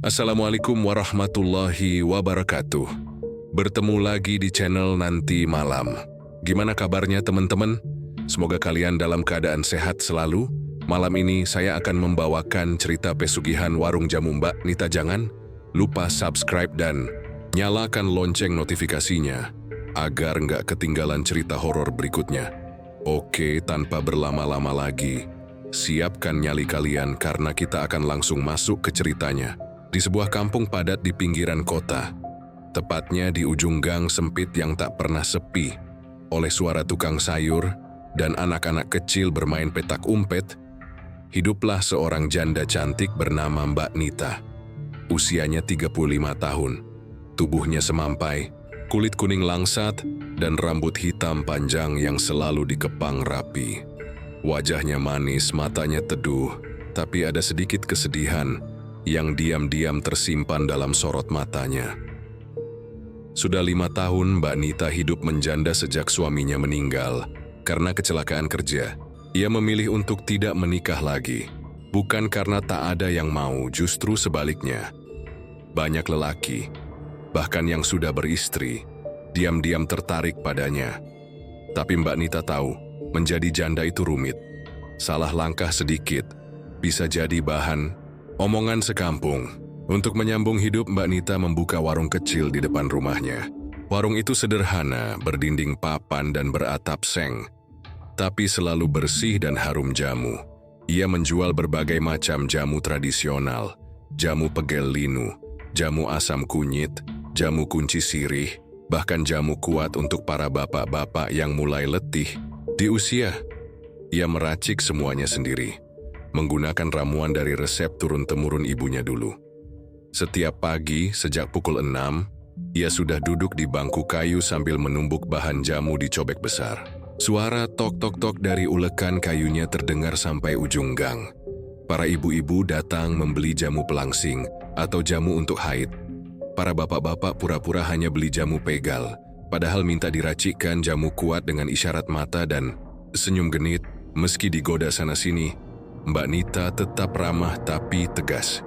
Assalamualaikum warahmatullahi wabarakatuh. Bertemu lagi di channel Nanti Malam. Gimana kabarnya teman-teman? Semoga kalian dalam keadaan sehat selalu. Malam ini saya akan membawakan cerita pesugihan warung jamu Mbak Nita. Jangan lupa subscribe dan nyalakan lonceng notifikasinya agar nggak ketinggalan cerita horor berikutnya. Oke, tanpa berlama-lama lagi, siapkan nyali kalian karena kita akan langsung masuk ke ceritanya. Di sebuah kampung padat di pinggiran kota, tepatnya di ujung gang sempit yang tak pernah sepi oleh suara tukang sayur dan anak-anak kecil bermain petak umpet, hiduplah seorang janda cantik bernama Mbak Nita. Usianya 35 tahun, tubuhnya semampai, kulit kuning langsat, dan rambut hitam panjang yang selalu dikepang rapi. Wajahnya manis, matanya teduh, tapi ada sedikit kesedihan yang diam-diam tersimpan dalam sorot matanya. Sudah 5 tahun Mbak Nita hidup menjanda sejak suaminya meninggal. Karena kecelakaan kerja, ia memilih untuk tidak menikah lagi. Bukan karena tak ada yang mau, justru sebaliknya. Banyak lelaki, bahkan yang sudah beristri, diam-diam tertarik padanya. Tapi Mbak Nita tahu, menjadi janda itu rumit. Salah langkah sedikit, bisa jadi bahan omongan sekampung. Untuk menyambung hidup, Mbak Nita membuka warung kecil di depan rumahnya. Warung itu sederhana, berdinding papan dan beratap seng, tapi selalu bersih dan harum jamu. Ia menjual berbagai macam jamu tradisional, jamu pegel linu, jamu asam kunyit, jamu kunci sirih, bahkan jamu kuat untuk para bapak-bapak yang mulai letih di usia. Ia meracik semuanya sendiri, menggunakan ramuan dari resep turun-temurun ibunya dulu. Setiap pagi, sejak pukul 6, ia sudah duduk di bangku kayu sambil menumbuk bahan jamu di cobek besar. Suara tok-tok-tok dari ulekan kayunya terdengar sampai ujung gang. Para ibu-ibu datang membeli jamu pelangsing atau jamu untuk haid. Para bapak-bapak pura-pura hanya beli jamu pegal, padahal minta diracikkan jamu kuat dengan isyarat mata dan senyum genit. Meski digoda sana-sini, Mbak Nita tetap ramah tapi tegas.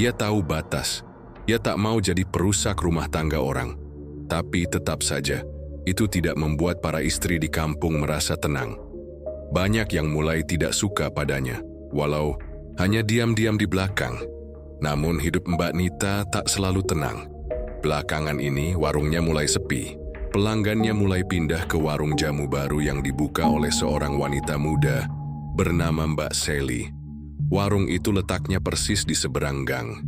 Ia tahu batas. Ia tak mau jadi perusak rumah tangga orang. Tapi tetap saja, itu tidak membuat para istri di kampung merasa tenang. Banyak yang mulai tidak suka padanya, walau hanya diam-diam di belakang. Namun hidup Mbak Nita tak selalu tenang. Belakangan ini warungnya mulai sepi. Pelanggannya mulai pindah ke warung jamu baru yang dibuka oleh seorang wanita muda bernama Mbak Sally. Warung itu letaknya persis di seberang gang.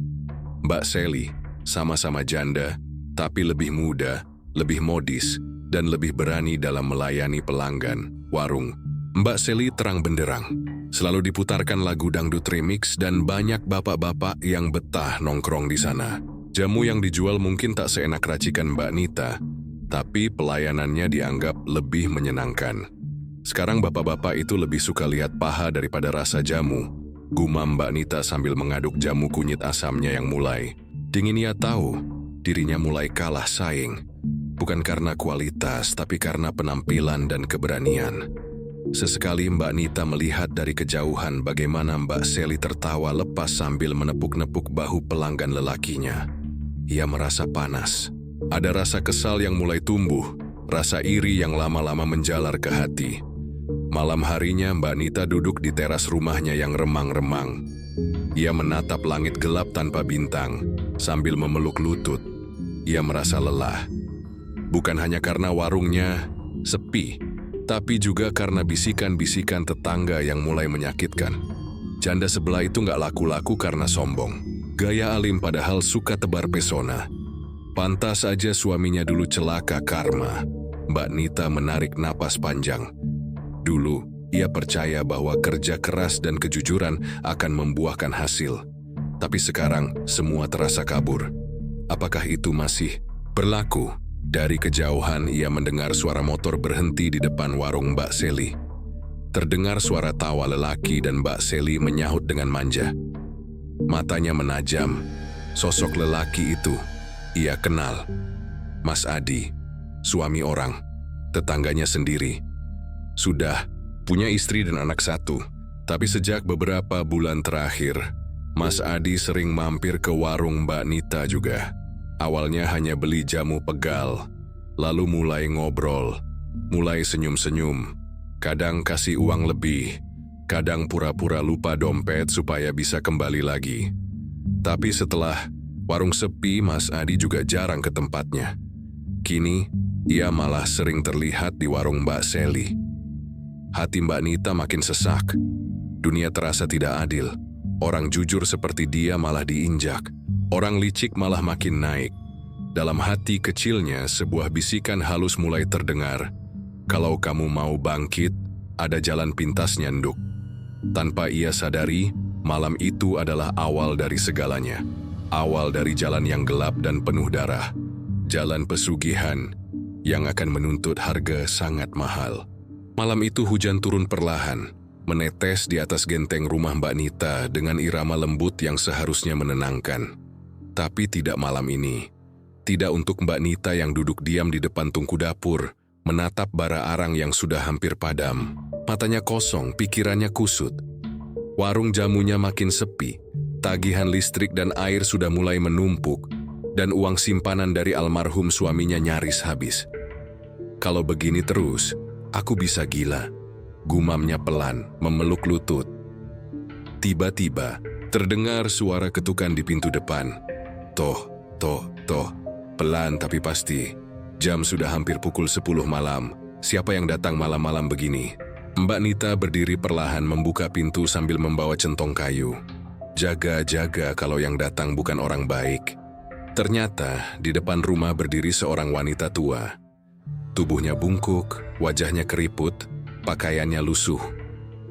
Mbak Sally sama-sama janda, tapi lebih muda, lebih modis, dan lebih berani dalam melayani pelanggan. Warung Mbak Sally terang benderang. Selalu diputarkan lagu dangdut remix dan banyak bapak-bapak yang betah nongkrong di sana. Jamu yang dijual mungkin tak seenak racikan Mbak Nita, tapi pelayanannya dianggap lebih menyenangkan. Sekarang bapak-bapak itu lebih suka lihat paha daripada rasa jamu, gumam Mbak Nita sambil mengaduk jamu kunyit asamnya yang mulai dingin. Ia tahu dirinya mulai kalah saing, bukan karena kualitas, tapi karena penampilan dan keberanian. Sesekali Mbak Nita melihat dari kejauhan bagaimana Mbak Sally tertawa lepas sambil menepuk-nepuk bahu pelanggan lelakinya. Ia merasa panas. Ada rasa kesal yang mulai tumbuh, rasa iri yang lama-lama menjalar ke hati. Malam harinya Mbak Nita duduk di teras rumahnya yang remang-remang. Ia menatap langit gelap tanpa bintang, sambil memeluk lutut. Ia merasa lelah. Bukan hanya karena warungnya sepi, tapi juga karena bisikan-bisikan tetangga yang mulai menyakitkan. Janda sebelah itu gak laku-laku karena sombong. Gaya alim padahal suka tebar pesona. Pantas saja suaminya dulu celaka karma. Mbak Nita menarik napas panjang. Dulu, ia percaya bahwa kerja keras dan kejujuran akan membuahkan hasil. Tapi sekarang, semua terasa kabur. Apakah itu masih berlaku? Dari kejauhan, ia mendengar suara motor berhenti di depan warung Mbak Sally. Terdengar suara tawa lelaki dan Mbak Sally menyahut dengan manja. Matanya menajam. Sosok lelaki itu, ia kenal. Mas Adi, suami orang, tetangganya sendiri. Sudah punya istri dan anak 1, tapi sejak beberapa bulan terakhir, Mas Adi sering mampir ke warung Mbak Nita juga. Awalnya hanya beli jamu pegal, lalu mulai ngobrol, mulai senyum-senyum. Kadang kasih uang lebih, kadang pura-pura lupa dompet supaya bisa kembali lagi. Tapi setelah warung sepi, Mas Adi juga jarang ke tempatnya. Kini, ia malah sering terlihat di warung Mbak Seli. Hati Mbak Nita makin sesak. Dunia terasa tidak adil. Orang jujur seperti dia malah diinjak. Orang licik malah makin naik. Dalam hati kecilnya, sebuah bisikan halus mulai terdengar. Kalau kamu mau bangkit, ada jalan pintasnya, Nduk. Tanpa ia sadari, malam itu adalah awal dari segalanya. Awal dari jalan yang gelap dan penuh darah. Jalan pesugihan yang akan menuntut harga sangat mahal. Malam itu hujan turun perlahan, menetes di atas genteng rumah Mbak Nita dengan irama lembut yang seharusnya menenangkan. Tapi tidak malam ini. Tidak untuk Mbak Nita yang duduk diam di depan tungku dapur, menatap bara arang yang sudah hampir padam. Matanya kosong, pikirannya kusut. Warung jamunya makin sepi, tagihan listrik dan air sudah mulai menumpuk, dan uang simpanan dari almarhum suaminya nyaris habis. Kalau begini terus, aku bisa gila. Gumamnya pelan, memeluk lutut. Tiba-tiba, terdengar suara ketukan di pintu depan. Toh. Pelan tapi pasti. Jam sudah hampir pukul 10 malam. Siapa yang datang malam-malam begini? Mbak Nita berdiri perlahan membuka pintu sambil membawa centong kayu. Jaga-jaga kalau yang datang bukan orang baik. Ternyata di depan rumah berdiri seorang wanita tua. Tubuhnya bungkuk, wajahnya keriput, pakaiannya lusuh.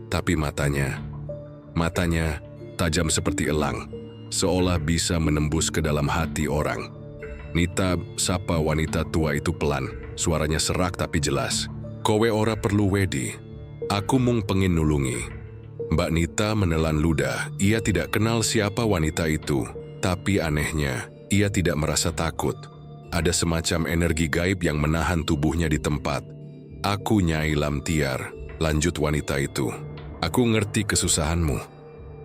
Tapi matanya tajam seperti elang, seolah bisa menembus ke dalam hati orang. Nita sapa wanita tua itu pelan, suaranya serak tapi jelas. Kowe ora perlu wedi, aku mung pengin nulungi. Mbak Nita menelan ludah, ia tidak kenal siapa wanita itu. Tapi anehnya, ia tidak merasa takut. Ada semacam energi gaib yang menahan tubuhnya di tempat. Aku Nyai Lamtiar, lanjut wanita itu. Aku ngerti kesusahanmu.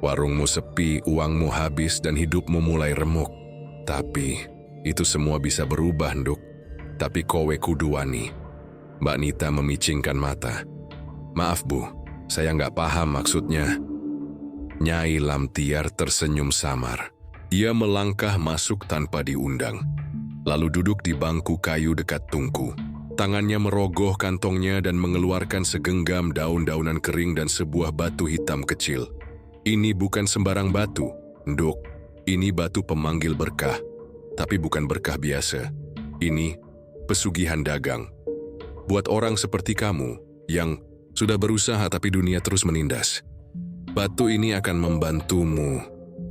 Warungmu sepi, uangmu habis, dan hidupmu mulai remuk. Tapi itu semua bisa berubah, Nduk. Tapi kowe kudu wani. Mbak Nita memicingkan mata. Maaf Bu, saya nggak paham maksudnya. Nyai Lamtiar tersenyum samar. Ia melangkah masuk tanpa diundang. Lalu duduk di bangku kayu dekat tungku. Tangannya merogoh kantongnya dan mengeluarkan segenggam daun-daunan kering dan sebuah batu hitam kecil. Ini bukan sembarang batu, Nduk. Ini batu pemanggil berkah. Tapi bukan berkah biasa. Ini pesugihan dagang. Buat orang seperti kamu yang sudah berusaha tapi dunia terus menindas. Batu ini akan membantumu.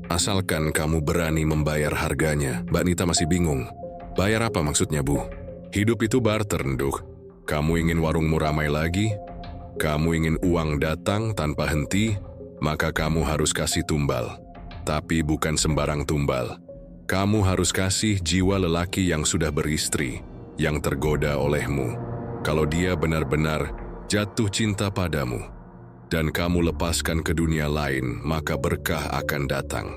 Asalkan kamu berani membayar harganya. Mbak Nita masih bingung. Bayar apa maksudnya, Bu? Hidup itu barter, Nduk. Kamu ingin warungmu ramai lagi? Kamu ingin uang datang tanpa henti? Maka kamu harus kasih tumbal. Tapi bukan sembarang tumbal. Kamu harus kasih jiwa lelaki yang sudah beristri, yang tergoda olehmu. Kalau dia benar-benar jatuh cinta padamu, dan kamu lepaskan ke dunia lain, maka berkah akan datang.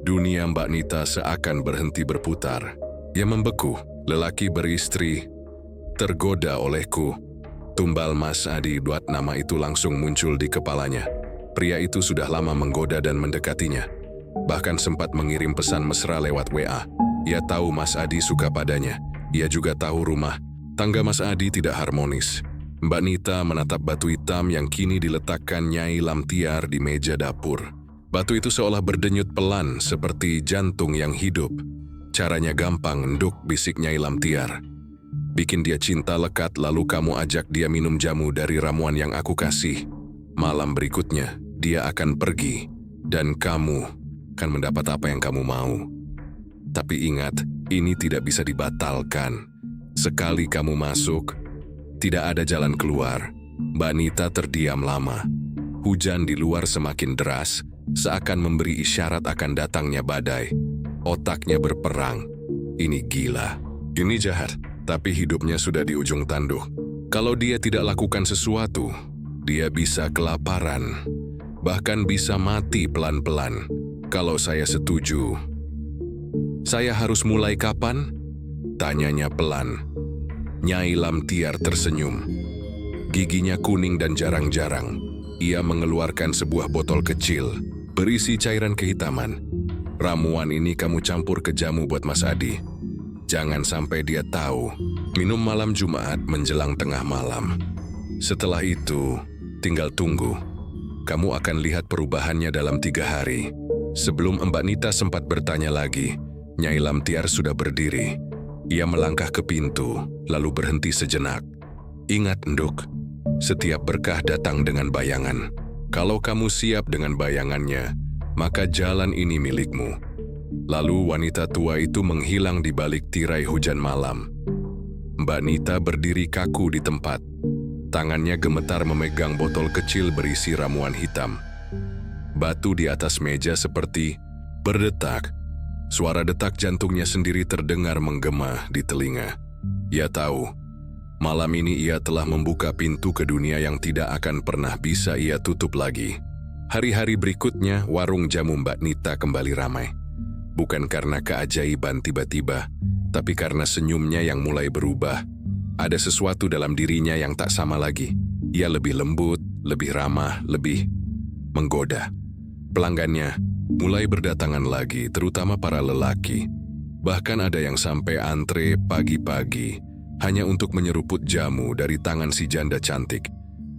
Dunia Mbak Nita seakan berhenti berputar. Ia membeku, lelaki beristri, tergoda olehku. Tumbal Mas Adi, buat nama itu langsung muncul di kepalanya. Pria itu sudah lama menggoda dan mendekatinya. Bahkan sempat mengirim pesan mesra lewat WA. Ia tahu Mas Adi suka padanya. Ia juga tahu rumah tangga Mas Adi tidak harmonis. Mbak Nita menatap batu hitam yang kini diletakkan Nyai Lamtiar di meja dapur. Batu itu seolah berdenyut pelan seperti jantung yang hidup. Caranya gampang, Nduk, bisik Nyai Lamtiar. Bikin dia cinta lekat lalu kamu ajak dia minum jamu dari ramuan yang aku kasih. Malam berikutnya, dia akan pergi. Dan kamu akan mendapat apa yang kamu mau. Tapi ingat, ini tidak bisa dibatalkan. Sekali kamu masuk, tidak ada jalan keluar. Mbak Nita terdiam lama. Hujan di luar semakin deras, seakan memberi isyarat akan datangnya badai. Otaknya berperang. Ini gila. Ini jahat, tapi hidupnya sudah di ujung tanduk. Kalau dia tidak lakukan sesuatu, dia bisa kelaparan. Bahkan bisa mati pelan-pelan. Kalau saya setuju. Saya harus mulai kapan? Tanyanya pelan. Nyai Lamtiar tersenyum. Giginya kuning dan jarang-jarang. Ia mengeluarkan sebuah botol kecil, berisi cairan kehitaman. Ramuan ini kamu campur ke jamu buat Mas Adi. Jangan sampai dia tahu. Minum malam Jumat menjelang tengah malam. Setelah itu, tinggal tunggu. Kamu akan lihat perubahannya dalam 3 hari. Sebelum Mbak Nita sempat bertanya lagi, Nyai Lamtiar sudah berdiri. Ia melangkah ke pintu, lalu berhenti sejenak. Ingat, Nduk, setiap berkah datang dengan bayangan. Kalau kamu siap dengan bayangannya, maka jalan ini milikmu. Lalu wanita tua itu menghilang di balik tirai hujan malam. Mbak Nita berdiri kaku di tempat. Tangannya gemetar memegang botol kecil berisi ramuan hitam. Batu di atas meja seperti berdetak. Suara detak jantungnya sendiri terdengar menggema di telinga. Ia tahu, malam ini ia telah membuka pintu ke dunia yang tidak akan pernah bisa ia tutup lagi. Hari-hari berikutnya, warung jamu Mbak Nita kembali ramai. Bukan karena keajaiban tiba-tiba, tapi karena senyumnya yang mulai berubah. Ada sesuatu dalam dirinya yang tak sama lagi. Ia lebih lembut, lebih ramah, lebih menggoda. Pelanggannya mulai berdatangan lagi, terutama para lelaki. Bahkan ada yang sampai antre pagi-pagi hanya untuk menyeruput jamu dari tangan si janda cantik.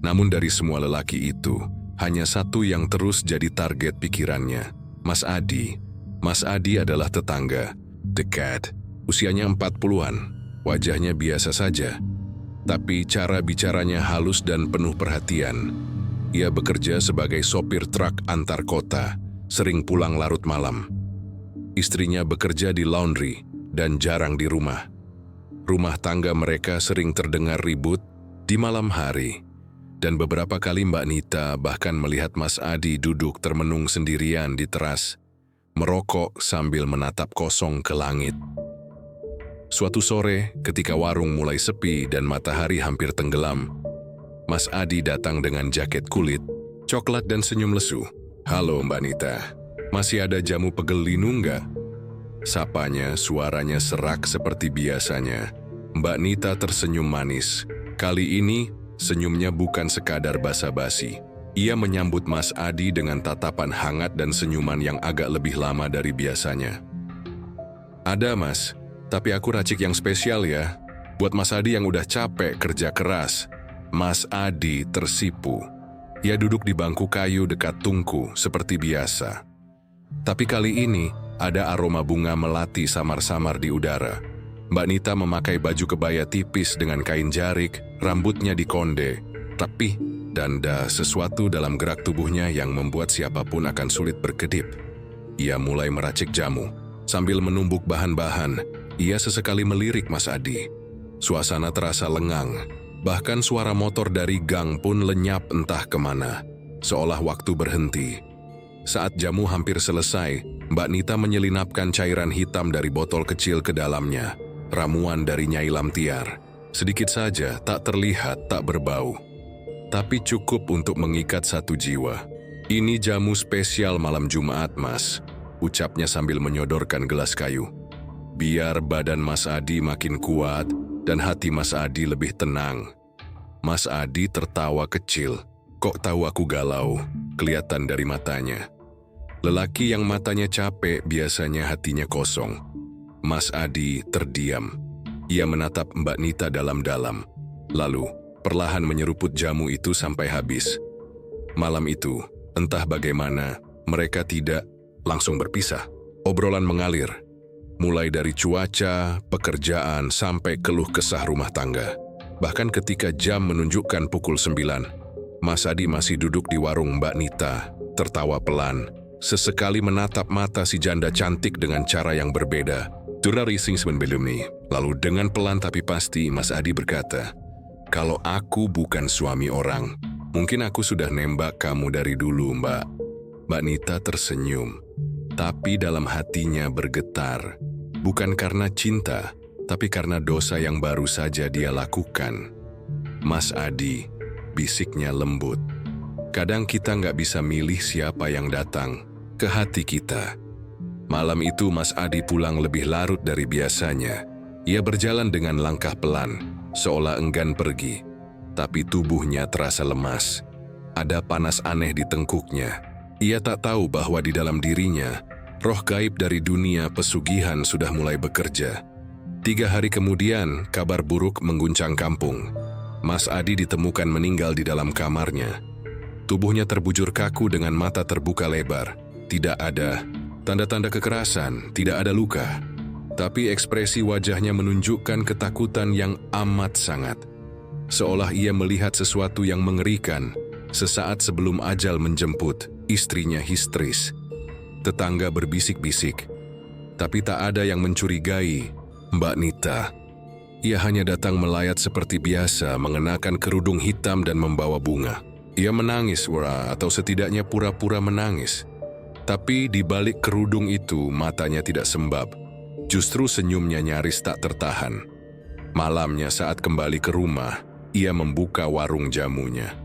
Namun dari semua lelaki itu, hanya satu yang terus jadi target pikirannya, Mas Adi. Mas Adi adalah tetangga, dekat, usianya 40-an. Wajahnya biasa saja, tapi cara bicaranya halus dan penuh perhatian. Ia bekerja sebagai sopir truk antar kota, sering pulang larut malam. Istrinya bekerja di laundry dan jarang di rumah. Rumah tangga mereka sering terdengar ribut di malam hari. Dan beberapa kali Mbak Nita bahkan melihat Mas Adi duduk termenung sendirian di teras, merokok sambil menatap kosong ke langit. Suatu sore, ketika warung mulai sepi dan matahari hampir tenggelam, Mas Adi datang dengan jaket kulit, coklat dan senyum lesu. "Halo Mbak Nita, masih ada jamu pegel linu nggak?" Sapanya, suaranya serak seperti biasanya. Mbak Nita tersenyum manis. Kali ini, senyumnya bukan sekadar basa-basi. Ia menyambut Mas Adi dengan tatapan hangat dan senyuman yang agak lebih lama dari biasanya. "Ada Mas, tapi aku racik yang spesial ya, buat Mas Adi yang udah capek kerja keras." Mas Adi tersipu. Ia duduk di bangku kayu dekat tungku seperti biasa. Tapi kali ini, ada aroma bunga melati samar-samar di udara. Mbak Nita memakai baju kebaya tipis dengan kain jarik, rambutnya dikonde, rapih, dan ada sesuatu dalam gerak tubuhnya yang membuat siapapun akan sulit berkedip. Ia mulai meracik jamu. Sambil menumbuk bahan-bahan, ia sesekali melirik Mas Adi. Suasana terasa lengang. Bahkan suara motor dari gang pun lenyap entah kemana, seolah waktu berhenti. Saat jamu hampir selesai, Mbak Nita menyelinapkan cairan hitam dari botol kecil ke dalamnya. Ramuan dari Nyai Lamtiar. Sedikit saja, tak terlihat, tak berbau. Tapi cukup untuk mengikat satu jiwa. "Ini jamu spesial malam Jumat, Mas," ucapnya sambil menyodorkan gelas kayu. Biar badan Mas Adi makin kuat, dan hati Mas Adi lebih tenang. Mas Adi tertawa kecil. "Kok tahu aku galau?" Kelihatan dari matanya. Lelaki yang matanya capek biasanya hatinya kosong. Mas Adi terdiam. Ia menatap Mbak Nita dalam-dalam. Lalu, perlahan menyeruput jamu itu sampai habis. Malam itu, entah bagaimana, mereka tidak langsung berpisah. Obrolan mengalir. Mulai dari cuaca, pekerjaan, sampai keluh kesah rumah tangga. Bahkan ketika jam menunjukkan pukul 9, Mas Adi masih duduk di warung Mbak Nita, tertawa pelan, sesekali menatap mata si janda cantik dengan cara yang berbeda. Turari sing sebelum nih. Lalu dengan pelan tapi pasti, Mas Adi berkata, "Kalau aku bukan suami orang, mungkin aku sudah nembak kamu dari dulu, Mbak." Mbak Nita tersenyum, tapi dalam hatinya bergetar. Bukan karena cinta, tapi karena dosa yang baru saja dia lakukan. "Mas Adi," bisiknya lembut. "Kadang kita nggak bisa milih siapa yang datang. ke hati kita. Malam itu Mas Adi pulang lebih larut dari biasanya. Ia berjalan dengan langkah pelan, seolah enggan pergi. Tapi tubuhnya terasa lemas. Ada panas aneh di tengkuknya. Ia tak tahu bahwa di dalam dirinya, roh gaib dari dunia pesugihan sudah mulai bekerja. 3 hari kemudian, kabar buruk mengguncang kampung. Mas Adi ditemukan meninggal di dalam kamarnya. Tubuhnya terbujur kaku dengan mata terbuka lebar. Tidak ada tanda-tanda kekerasan, tidak ada luka. Tapi ekspresi wajahnya menunjukkan ketakutan yang amat sangat. Seolah ia melihat sesuatu yang mengerikan. Sesaat sebelum ajal menjemput, istrinya histeris. Tetangga berbisik-bisik. Tapi tak ada yang mencurigai Mbak Nita. Ia hanya datang melayat seperti biasa, mengenakan kerudung hitam dan membawa bunga. Ia menangis, atau setidaknya pura-pura menangis. Tapi di balik kerudung itu, matanya tidak sembab. Justru senyumnya nyaris tak tertahan. Malamnya saat kembali ke rumah, ia membuka warung jamunya.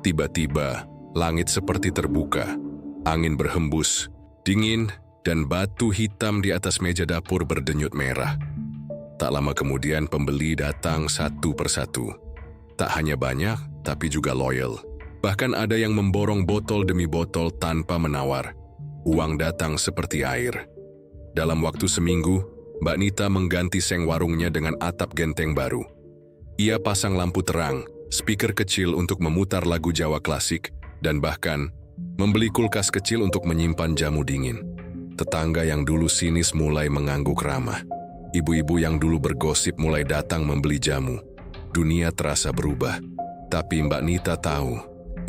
Tiba-tiba, langit seperti terbuka. Angin berhembus, dingin, dan batu hitam di atas meja dapur berdenyut merah. Tak lama kemudian pembeli datang satu persatu. Tak hanya banyak, tapi juga loyal. Bahkan ada yang memborong botol demi botol tanpa menawar. Uang datang seperti air. Dalam waktu seminggu, Mbak Nita mengganti seng warungnya dengan atap genteng baru. Ia pasang lampu terang, speaker kecil untuk memutar lagu Jawa klasik, dan bahkan membeli kulkas kecil untuk menyimpan jamu dingin. Tetangga yang dulu sinis mulai mengangguk ramah. Ibu-ibu yang dulu bergosip mulai datang membeli jamu. Dunia terasa berubah. Tapi Mbak Nita tahu,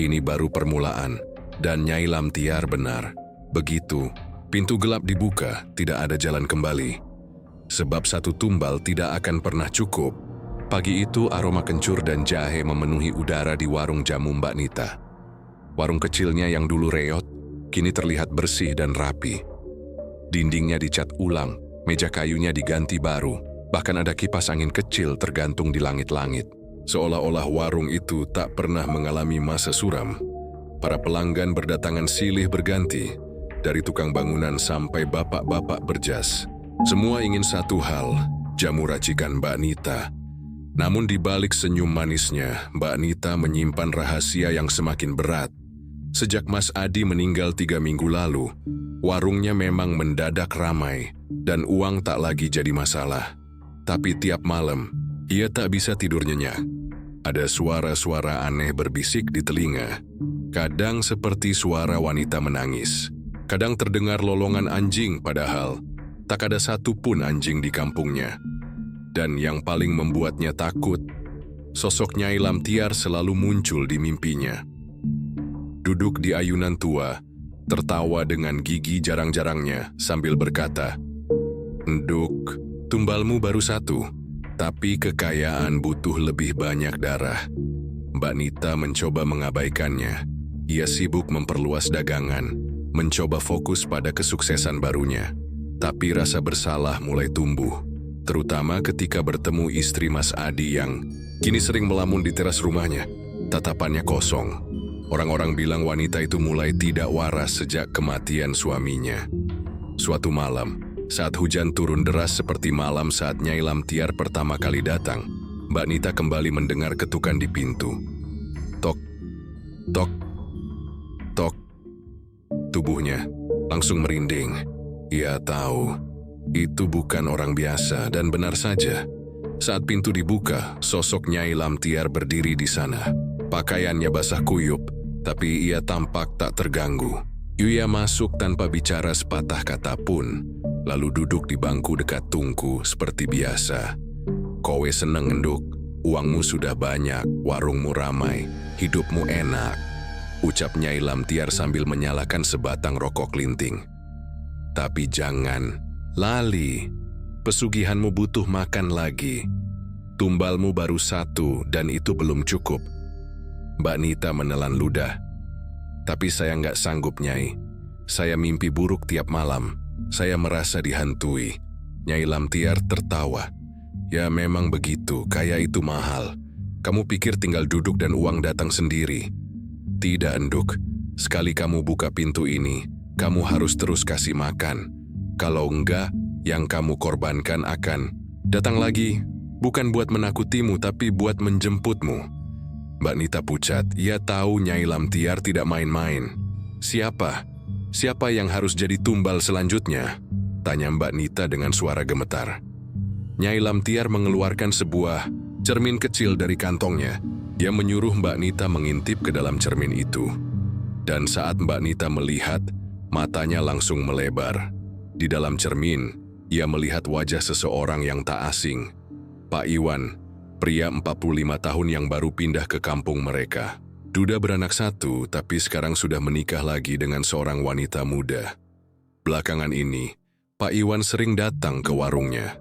ini baru permulaan, dan Nyai Lamtiar benar. Begitu, pintu gelap dibuka, tidak ada jalan kembali. Sebab satu tumbal tidak akan pernah cukup. Pagi itu aroma kencur dan jahe memenuhi udara di warung jamu Mbak Nita. Warung kecilnya yang dulu reot, kini terlihat bersih dan rapi. Dindingnya dicat ulang, meja kayunya diganti baru, bahkan ada kipas angin kecil tergantung di langit-langit. Seolah-olah warung itu tak pernah mengalami masa suram. Para pelanggan berdatangan silih berganti, dari tukang bangunan sampai bapak-bapak berjas. Semua ingin satu hal, jamu racikan Mbak Nita. Namun di balik senyum manisnya, Mbak Nita menyimpan rahasia yang semakin berat. Sejak Mas Adi meninggal 3 minggu lalu, warungnya memang mendadak ramai, dan uang tak lagi jadi masalah. Tapi tiap malam, ia tak bisa tidur nyenyak. Ada suara-suara aneh berbisik di telinga. Kadang seperti suara wanita menangis. Kadang terdengar lolongan anjing, padahal tak ada satupun anjing di kampungnya. Dan yang paling membuatnya takut, sosok Nyai Lamtiar selalu muncul di mimpinya. Duduk di ayunan tua, tertawa dengan gigi jarang-jarangnya sambil berkata, "Nduk, tumbalmu baru 1, tapi kekayaan butuh lebih banyak darah." Mbak Nita mencoba mengabaikannya. Ia sibuk memperluas dagangan, mencoba fokus pada kesuksesan barunya. Tapi rasa bersalah mulai tumbuh, terutama ketika bertemu istri Mas Adi yang kini sering melamun di teras rumahnya. Tatapannya kosong. Orang-orang bilang wanita itu mulai tidak waras sejak kematian suaminya. Suatu malam, saat hujan turun deras seperti malam saat Nyai Lamtiar pertama kali datang, Mbak Nita kembali mendengar ketukan di pintu. Tok, tok, tok. Tubuhnya langsung merinding. Ia tahu, itu bukan orang biasa dan benar saja. Saat pintu dibuka, sosok Nyai Lamtiar berdiri di sana. Pakaiannya basah kuyup, tapi ia tampak tak terganggu. Ia masuk tanpa bicara sepatah kata pun, lalu duduk di bangku dekat tungku seperti biasa. "Kowe seneng, Nduk, uangmu sudah banyak, warungmu ramai, hidupmu enak," ucap Nyai Lamtiar sambil menyalakan sebatang rokok linting. "Tapi jangan lali, pesugihanmu butuh makan lagi. Tumbalmu baru 1 dan itu belum cukup." Mbak Nita menelan ludah. "Tapi saya nggak sanggup, Nyai. Saya mimpi buruk tiap malam. Saya merasa dihantui." Nyai Lamtiar tertawa. "Ya memang begitu, kaya itu mahal. Kamu pikir tinggal duduk dan uang datang sendiri? Tidak, Nduk. Sekali kamu buka pintu ini, kamu harus terus kasih makan. Kalau enggak, yang kamu korbankan akan datang lagi, bukan buat menakutimu tapi buat menjemputmu. Mbak Nita pucat, ia tahu Nyai Lamtiar tidak main-main. Siapa? Siapa yang harus jadi tumbal selanjutnya? Tanya Mbak Nita dengan suara gemetar. Nyai Lamtiar mengeluarkan sebuah cermin kecil dari kantongnya. Dia menyuruh Mbak Nita mengintip ke dalam cermin itu. Dan saat Mbak Nita melihat, matanya langsung melebar. Di dalam cermin, ia melihat wajah seseorang yang tak asing. Pak Iwan, pria 45 tahun yang baru pindah ke kampung mereka. Duda beranak satu, tapi sekarang sudah menikah lagi dengan seorang wanita muda. Belakangan ini, Pak Iwan sering datang ke warungnya.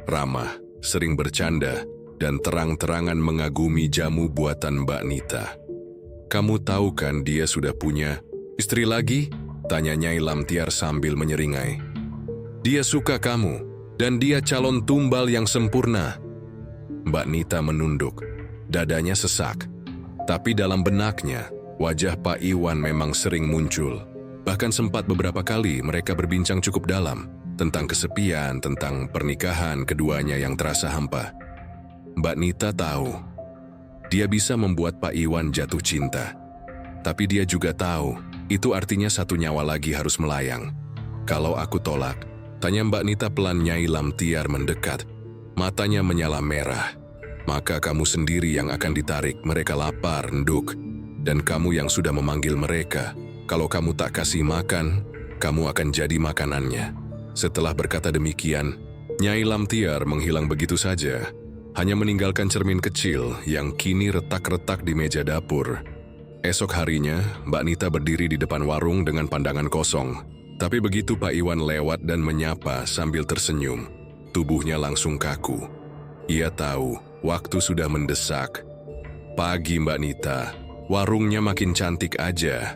Ramah, sering bercanda, dan terang-terangan mengagumi jamu buatan Mbak Nita. Kamu tahu kan dia sudah punya istri lagi? Tanya Nyai Lamtiar sambil menyeringai. Dia suka kamu, dan dia calon tumbal yang sempurna. Mbak Nita menunduk, dadanya sesak. Tapi dalam benaknya, wajah Pak Iwan memang sering muncul. Bahkan sempat beberapa kali mereka berbincang cukup dalam tentang kesepian, tentang pernikahan keduanya yang terasa hampa. Mbak Nita tahu, dia bisa membuat Pak Iwan jatuh cinta. Tapi dia juga tahu, itu artinya satu nyawa lagi harus melayang. Kalau aku tolak, tanya Mbak Nita pelan. Nyai Lamtiar mendekat. Matanya menyala merah. Maka kamu sendiri yang akan ditarik. Mereka lapar, nduk. Dan kamu yang sudah memanggil mereka. Kalau kamu tak kasih makan, kamu akan jadi makanannya. Setelah berkata demikian, Nyai Lamtiar menghilang begitu saja. Hanya meninggalkan cermin kecil yang kini retak-retak di meja dapur. Esok harinya, Mbak Nita berdiri di depan warung dengan pandangan kosong. Tapi begitu Pak Iwan lewat dan menyapa sambil tersenyum, tubuhnya langsung kaku. Ia tahu, waktu sudah mendesak. Pagi Mbak Nita, warungnya makin cantik aja.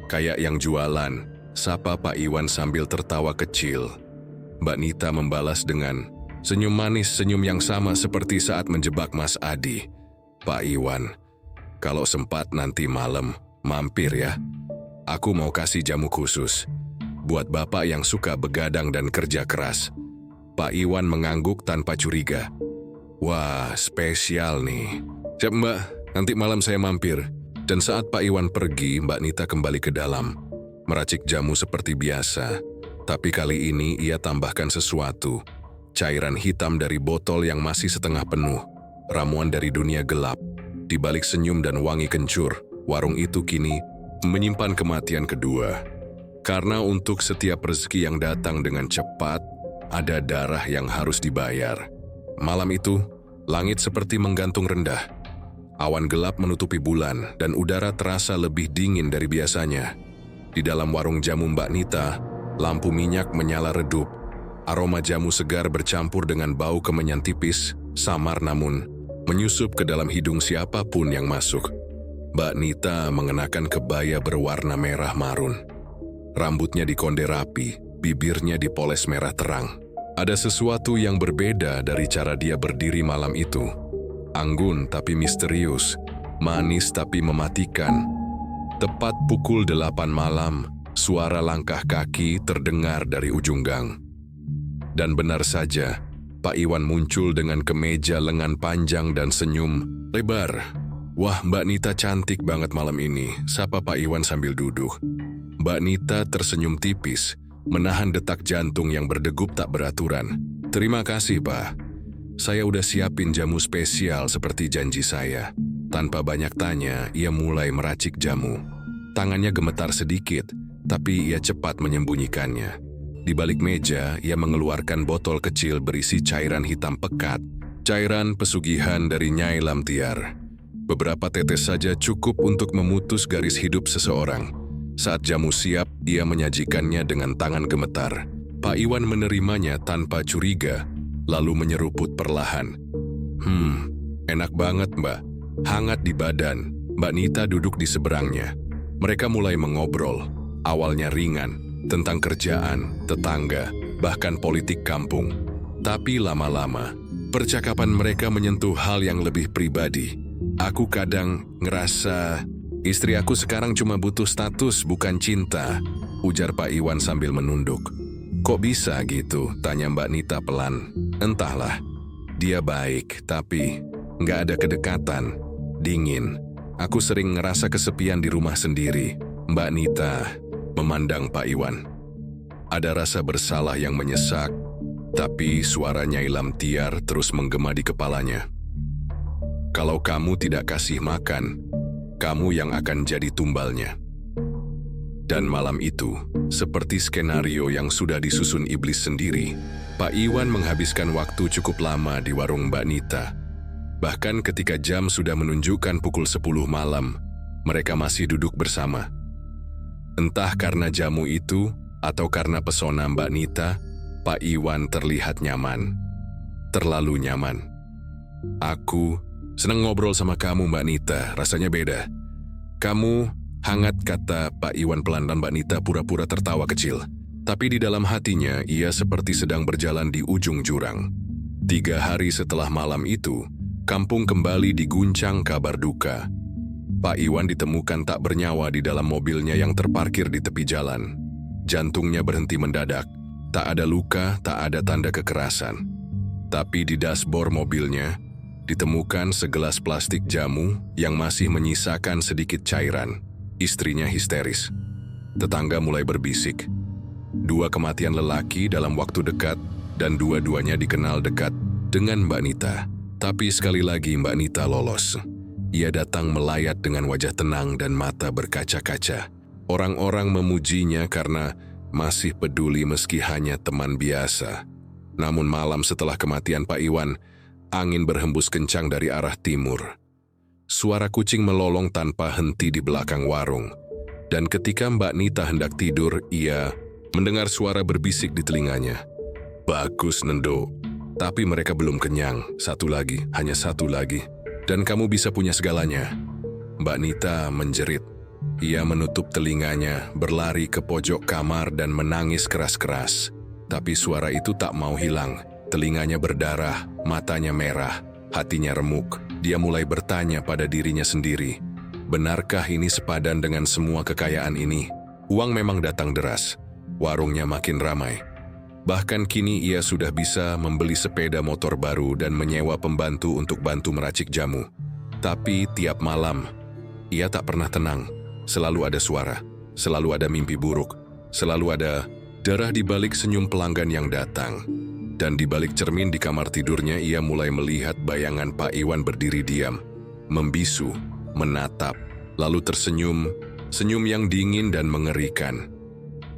Kayak yang jualan, sapa Pak Iwan sambil tertawa kecil. Mbak Nita membalas dengan senyum manis, senyum yang sama seperti saat menjebak Mas Adi. Pak Iwan, kalau sempat nanti malam, mampir ya. Aku mau kasih jamu khusus. Buat bapak yang suka begadang dan kerja keras. Pak Iwan mengangguk tanpa curiga. Wah, spesial nih. Siap Mbak, nanti malam saya mampir. Dan saat Pak Iwan pergi, Mbak Nita kembali ke dalam. Meracik jamu seperti biasa. Tapi kali ini ia tambahkan sesuatu. Cairan hitam dari botol yang masih setengah penuh. Ramuan dari dunia gelap. Di balik senyum dan wangi kencur, warung itu kini menyimpan kematian kedua. Karena untuk setiap rezeki yang datang dengan cepat, ada darah yang harus dibayar. Malam itu, langit seperti menggantung rendah. Awan gelap menutupi bulan dan udara terasa lebih dingin dari biasanya. Di dalam warung jamu Mbak Nita, lampu minyak menyala redup. Aroma jamu segar bercampur dengan bau kemenyan tipis, samar namun menyusup ke dalam hidung siapapun yang masuk. Mbak Nita mengenakan kebaya berwarna merah marun. Rambutnya dikonde rapi, bibirnya dipoles merah terang. Ada sesuatu yang berbeda dari cara dia berdiri malam itu. Anggun tapi misterius, manis tapi mematikan. Tepat pukul 8 malam, suara langkah kaki terdengar dari ujung gang. Dan benar saja, Pak Iwan muncul dengan kemeja lengan panjang dan senyum lebar. Wah, Mbak Nita cantik banget malam ini, sapa Pak Iwan sambil duduk. Mbak Nita tersenyum tipis, menahan detak jantung yang berdegup tak beraturan. Terima kasih, Pak. Saya udah siapin jamu spesial seperti janji saya. Tanpa banyak tanya, ia mulai meracik jamu. Tangannya gemetar sedikit, tapi ia cepat menyembunyikannya. Di balik meja, ia mengeluarkan botol kecil berisi cairan hitam pekat. Cairan pesugihan dari Nyai Lamtiar. Beberapa tetes saja cukup untuk memutus garis hidup seseorang. Saat jamu siap, ia menyajikannya dengan tangan gemetar. Pak Iwan menerimanya tanpa curiga, lalu menyeruput perlahan. Enak banget Mbak. Hangat di badan. Mbak Nita duduk di seberangnya. Mereka mulai mengobrol. Awalnya ringan, tentang kerjaan, tetangga, bahkan politik kampung. Tapi lama-lama, percakapan mereka menyentuh hal yang lebih pribadi. Aku kadang ngerasa istri aku sekarang cuma butuh status, bukan cinta. ujar Pak Iwan sambil menunduk. Kok bisa gitu? Tanya Mbak Nita pelan. Entahlah, dia baik, tapi nggak ada kedekatan, dingin. Aku sering ngerasa kesepian di rumah sendiri. Mbak Nita memandang Pak Iwan. Ada rasa bersalah yang menyesak, tapi suaranya Ilham Tiar terus menggema di kepalanya. Kalau kamu tidak kasih makan, kamu yang akan jadi tumbalnya. Dan malam itu, seperti skenario yang sudah disusun iblis sendiri, Pak Iwan menghabiskan waktu cukup lama di warung Mbak Nita. Bahkan ketika jam sudah menunjukkan pukul 10 malam, mereka masih duduk bersama. Entah karena jamu itu, atau karena pesona Mbak Nita, Pak Iwan terlihat nyaman. Terlalu nyaman. Aku senang ngobrol sama kamu, Mbak Nita, rasanya beda. Kamu hangat, kata Pak Iwan pelan dan Mbak Nita pura-pura tertawa kecil. Tapi di dalam hatinya, ia seperti sedang berjalan di ujung jurang. 3 hari setelah malam itu, kampung kembali diguncang kabar duka. Pak Iwan ditemukan tak bernyawa di dalam mobilnya yang terparkir di tepi jalan. Jantungnya berhenti mendadak. Tak ada luka, tak ada tanda kekerasan. Tapi di dashboard mobilnya, ditemukan segelas plastik jamu yang masih menyisakan sedikit cairan. Istrinya histeris. Tetangga mulai berbisik. 2 kematian lelaki dalam waktu dekat, dan dua-duanya dikenal dekat dengan Mbak Nita. Tapi sekali lagi Mbak Nita lolos. Ia datang melayat dengan wajah tenang dan mata berkaca-kaca. Orang-orang memujinya karena masih peduli meski hanya teman biasa. Namun malam setelah kematian Pak Iwan, angin berhembus kencang dari arah timur. Suara kucing melolong tanpa henti di belakang warung. Dan ketika Mbak Nita hendak tidur, ia mendengar suara berbisik di telinganya. Bagus, Nendo. Tapi mereka belum kenyang. Satu lagi, hanya satu lagi. Dan kamu bisa punya segalanya. Mbak Nita menjerit. Ia menutup telinganya, berlari ke pojok kamar dan menangis keras-keras. Tapi suara itu tak mau hilang. Telinganya berdarah, matanya merah, hatinya remuk. Dia mulai bertanya pada dirinya sendiri. Benarkah ini sepadan dengan semua kekayaan ini? Uang memang datang deras. Warungnya makin ramai. Bahkan kini ia sudah bisa membeli sepeda motor baru dan menyewa pembantu untuk bantu meracik jamu. Tapi tiap malam, ia tak pernah tenang. Selalu ada suara, selalu ada mimpi buruk, selalu ada darah di balik senyum pelanggan yang datang. Dan di balik cermin di kamar tidurnya, ia mulai melihat bayangan Pak Iwan berdiri diam, membisu, menatap, lalu tersenyum, senyum yang dingin dan mengerikan.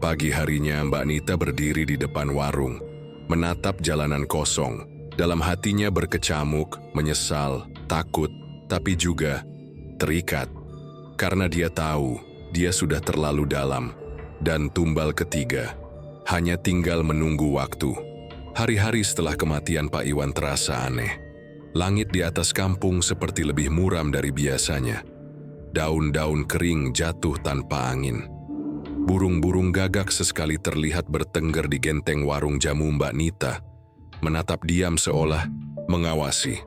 Pagi harinya Mbak Nita berdiri di depan warung, menatap jalanan kosong. Dalam hatinya berkecamuk, menyesal, takut, tapi juga terikat. Karena dia tahu, dia sudah terlalu dalam. Dan tumbal ketiga, hanya tinggal menunggu waktu. Hari-hari setelah kematian Pak Iwan terasa aneh. Langit di atas kampung seperti lebih muram dari biasanya. Daun-daun kering jatuh tanpa angin. Burung-burung gagak sesekali terlihat bertengger di genteng warung jamu Mbak Nita, menatap diam seolah mengawasi.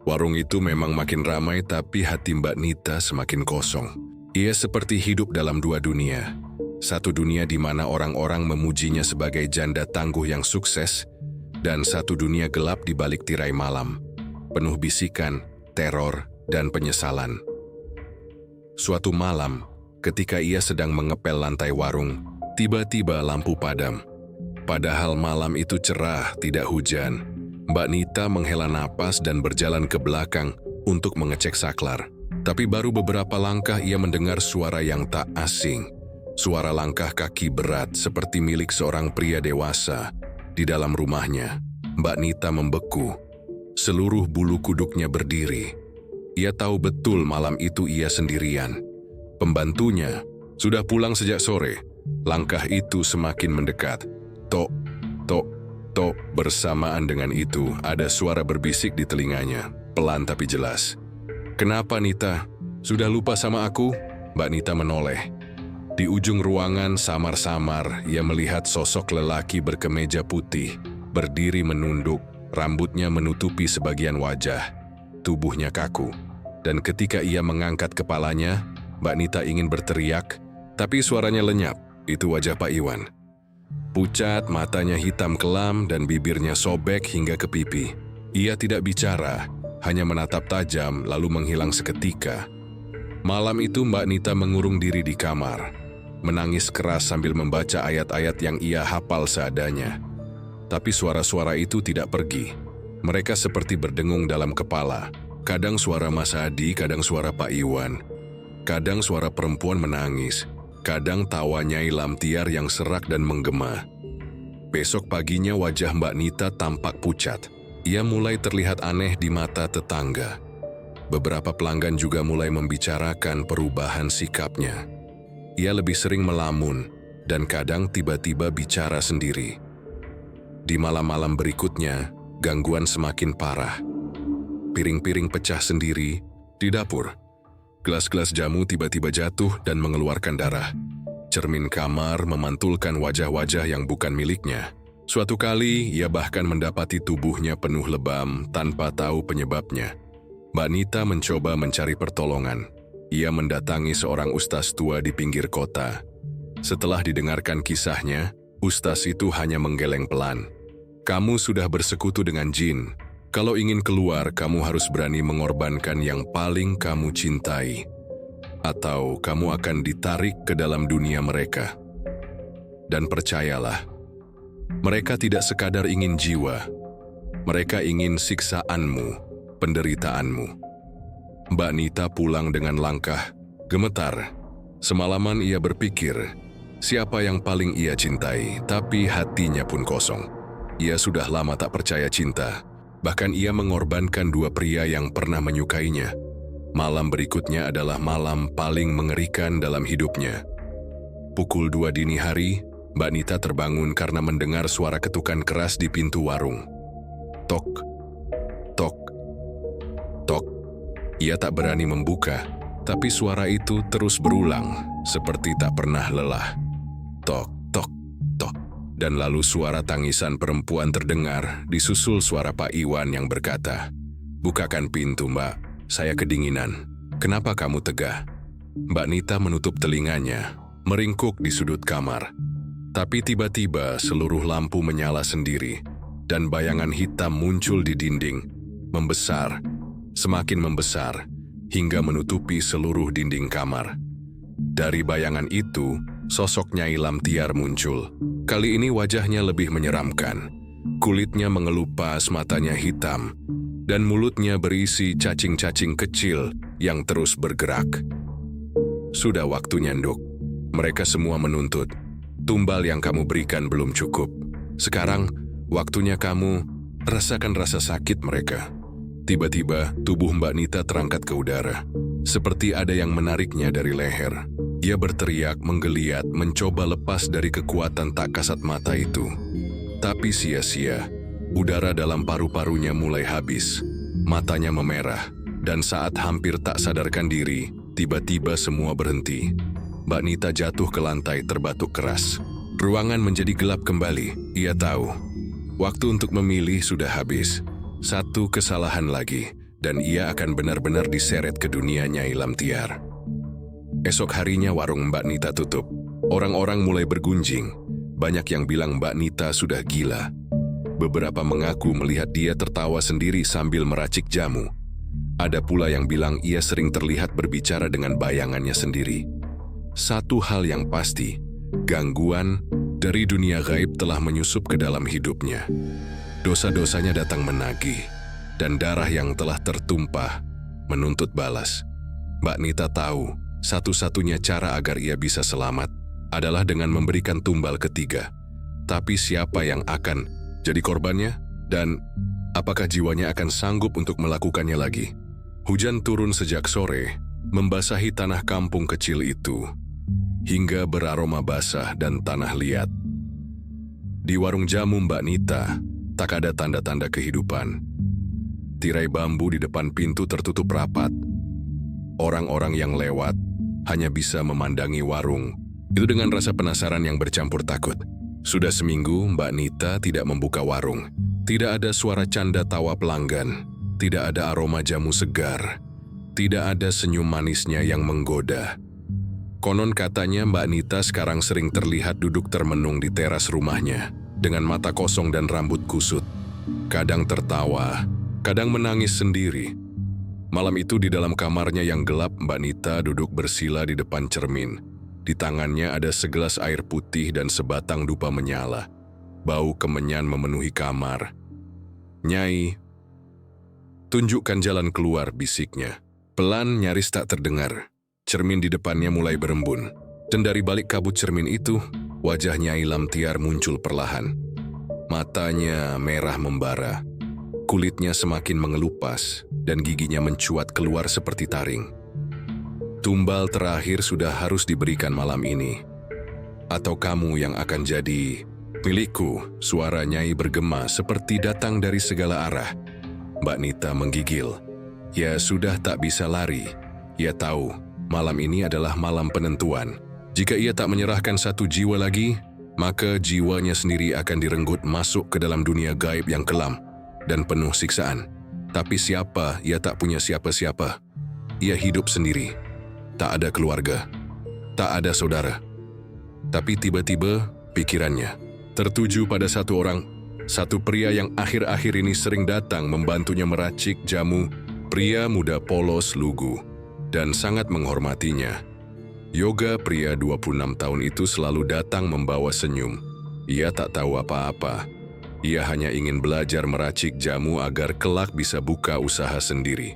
Warung itu memang makin ramai, tapi hati Mbak Nita semakin kosong. Ia seperti hidup dalam 2 dunia. Satu dunia di mana orang-orang memujinya sebagai janda tangguh yang sukses, dan satu dunia gelap di balik tirai malam, penuh bisikan, teror, dan penyesalan. Suatu malam, ketika ia sedang mengepel lantai warung, tiba-tiba lampu padam. Padahal malam itu cerah, tidak hujan. Mbak Nita menghela napas dan berjalan ke belakang untuk mengecek saklar. Tapi baru beberapa langkah ia mendengar suara yang tak asing. Suara langkah kaki berat seperti milik seorang pria dewasa di dalam rumahnya. Mbak Nita membeku. Seluruh bulu kuduknya berdiri. Ia tahu betul malam itu ia sendirian. Pembantunya sudah pulang sejak sore. Langkah itu semakin mendekat. Tok, tok, tok. Bersamaan dengan itu ada suara berbisik di telinganya. Pelan tapi jelas. Kenapa, Nita? Sudah lupa sama aku? Mbak Nita menoleh. Di ujung ruangan samar-samar ia melihat sosok lelaki berkemeja putih, berdiri menunduk, rambutnya menutupi sebagian wajah. Tubuhnya kaku. Dan ketika ia mengangkat kepalanya, Mbak Nita ingin berteriak, tapi suaranya lenyap. itu wajah Pak Iwan. Pucat, matanya hitam kelam dan bibirnya sobek hingga ke pipi. Ia tidak bicara, hanya menatap tajam lalu menghilang seketika. Malam itu Mbak Nita mengurung diri di kamar, menangis keras sambil membaca ayat-ayat yang ia hafal seadanya. Tapi suara-suara itu tidak pergi. Mereka seperti berdengung dalam kepala. Kadang suara Mas Adi, kadang suara Pak Iwan. Kadang suara perempuan menangis. Kadang tawa Nyai Lamtiar yang serak dan menggema. Besok paginya wajah Mbak Nita tampak pucat. Ia mulai terlihat aneh di mata tetangga. Beberapa pelanggan juga mulai membicarakan perubahan sikapnya. Ia lebih sering melamun dan kadang tiba-tiba bicara sendiri. Di malam-malam berikutnya, gangguan semakin parah. Piring-piring pecah sendiri di dapur. Gelas-gelas jamu tiba-tiba jatuh dan mengeluarkan darah. Cermin kamar memantulkan wajah-wajah yang bukan miliknya. Suatu kali, ia bahkan mendapati tubuhnya penuh lebam tanpa tahu penyebabnya. Mbak Nita mencoba mencari pertolongan. Ia mendatangi seorang ustaz tua di pinggir kota. Setelah didengarkan kisahnya, ustaz itu hanya menggeleng pelan. Kamu sudah bersekutu dengan jin. Kalau ingin keluar, kamu harus berani mengorbankan yang paling kamu cintai. Atau kamu akan ditarik ke dalam dunia mereka. Dan percayalah, mereka tidak sekadar ingin jiwa. Mereka ingin siksaanmu, penderitaanmu. Mbak Nita pulang dengan langkah gemetar. Semalaman ia berpikir, siapa yang paling ia cintai, tapi hatinya pun kosong. Ia sudah lama tak percaya cinta. Bahkan ia mengorbankan dua pria yang pernah menyukainya. Malam berikutnya adalah malam paling mengerikan dalam hidupnya. Pukul 2 dini hari, Mbak Nita terbangun karena mendengar suara ketukan keras di pintu warung. Tok, tok, tok. Ia tak berani membuka, tapi suara itu terus berulang, seperti tak pernah lelah. Tok, tok, tok. Dan lalu suara tangisan perempuan terdengar, disusul suara Pak Iwan yang berkata, "Bukakan pintu, Mbak. Saya kedinginan. Kenapa kamu tegah?" Mbak Nita menutup telinganya, meringkuk di sudut kamar. Tapi tiba-tiba seluruh lampu menyala sendiri, dan bayangan hitam muncul di dinding, membesar, semakin membesar, hingga menutupi seluruh dinding kamar. Dari bayangan itu, sosok Nyai Lamtiar muncul. Kali ini wajahnya lebih menyeramkan. Kulitnya mengelupas, matanya hitam, dan mulutnya berisi cacing-cacing kecil yang terus bergerak. Sudah waktunya, Nduk. Mereka semua menuntut. Tumbal yang kamu berikan belum cukup. Sekarang, waktunya kamu rasakan rasa sakit mereka. Tiba-tiba, tubuh Mbak Nita terangkat ke udara. Seperti ada yang menariknya dari leher. Ia berteriak, menggeliat, mencoba lepas dari kekuatan tak kasat mata itu. Tapi sia-sia. Udara dalam paru-parunya mulai habis. Matanya memerah. Dan saat hampir tak sadarkan diri, tiba-tiba semua berhenti. Mbak Nita jatuh ke lantai terbatuk keras. Ruangan menjadi gelap kembali. Ia tahu, waktu untuk memilih sudah habis. Satu kesalahan lagi, dan ia akan benar-benar diseret ke dunia Nyai Lamtiar. Esok harinya warung Mbak Nita tutup. Orang-orang mulai bergunjing. Banyak yang bilang Mbak Nita sudah gila. Beberapa mengaku melihat dia tertawa sendiri sambil meracik jamu. Ada pula yang bilang ia sering terlihat berbicara dengan bayangannya sendiri. Satu hal yang pasti, gangguan dari dunia gaib telah menyusup ke dalam hidupnya. Dosa-dosanya datang menagih, dan darah yang telah tertumpah menuntut balas. Mbak Nita tahu, satu-satunya cara agar ia bisa selamat adalah dengan memberikan tumbal ketiga. Tapi siapa yang akan jadi korbannya? Dan apakah jiwanya akan sanggup untuk melakukannya lagi? Hujan turun sejak sore, membasahi tanah kampung kecil itu, hingga beraroma basah dan tanah liat. Di warung jamu Mbak Nita, tak ada tanda-tanda kehidupan. Tirai bambu di depan pintu tertutup rapat. Orang-orang yang lewat hanya bisa memandangi warung, itu dengan rasa penasaran yang bercampur takut. Sudah seminggu Mbak Nita tidak membuka warung. Tidak ada suara canda tawa pelanggan. Tidak ada aroma jamu segar. Tidak ada senyum manisnya yang menggoda. Konon katanya Mbak Nita sekarang sering terlihat duduk termenung di teras rumahnya, dengan mata kosong dan rambut kusut. Kadang tertawa, kadang menangis sendiri. Malam itu di dalam kamarnya yang gelap, Mbak Nita duduk bersila di depan cermin. Di tangannya ada segelas air putih dan sebatang dupa menyala. Bau kemenyan memenuhi kamar. "Nyai, tunjukkan jalan keluar," bisiknya. Pelan, nyaris tak terdengar. Cermin di depannya mulai berembun. Dan dari balik kabut cermin itu, wajah Nyai Lamtiar muncul perlahan. Matanya merah membara. Kulitnya semakin mengelupas, dan giginya mencuat keluar seperti taring. "Tumbal terakhir sudah harus diberikan malam ini. Atau kamu yang akan jadi milikku," suara Nyai bergema seperti datang dari segala arah. Mbak Nita menggigil. Ya sudah tak bisa lari. Ia tahu, malam ini adalah malam penentuan. Jika ia tak menyerahkan satu jiwa lagi, maka jiwanya sendiri akan direnggut masuk ke dalam dunia gaib yang kelam dan penuh siksaan. Tapi siapa? Ia tak punya siapa-siapa. Ia hidup sendiri. Tak ada keluarga. Tak ada saudara. Tapi tiba-tiba pikirannya tertuju pada satu orang, satu pria yang akhir-akhir ini sering datang membantunya meracik jamu, pria muda polos lugu, dan sangat menghormatinya. Yoga, pria 26 tahun itu, selalu datang membawa senyum. Ia tak tahu apa-apa. Ia hanya ingin belajar meracik jamu agar kelak bisa buka usaha sendiri.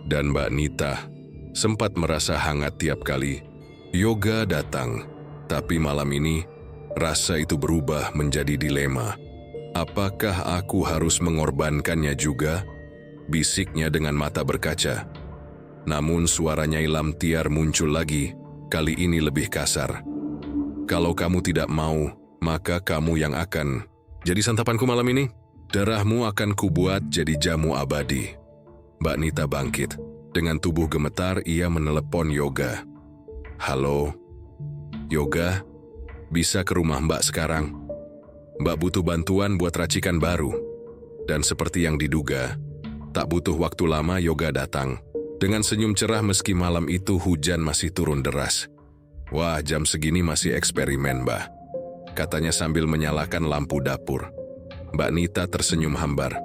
Dan Mbak Nita sempat merasa hangat tiap kali Yoga datang. Tapi malam ini, rasa itu berubah menjadi dilema. Apakah aku harus mengorbankannya juga? Bisiknya dengan mata berkaca. Namun suara Nyai Lamtiar muncul lagi, kali ini lebih kasar. "Kalau kamu tidak mau, maka kamu yang akan jadi santapanku malam ini. Darahmu akan kubuat jadi jamu abadi." Mbak Nita bangkit. Dengan tubuh gemetar, ia menelepon Yoga. "Halo, Yoga, bisa ke rumah Mbak sekarang? Mbak butuh bantuan buat racikan baru." Dan seperti yang diduga, tak butuh waktu lama Yoga datang. Dengan senyum cerah meski malam itu hujan masih turun deras. "Wah, jam segini masih eksperimen, Mbak," katanya sambil menyalakan lampu dapur. Mbak Nita tersenyum hambar.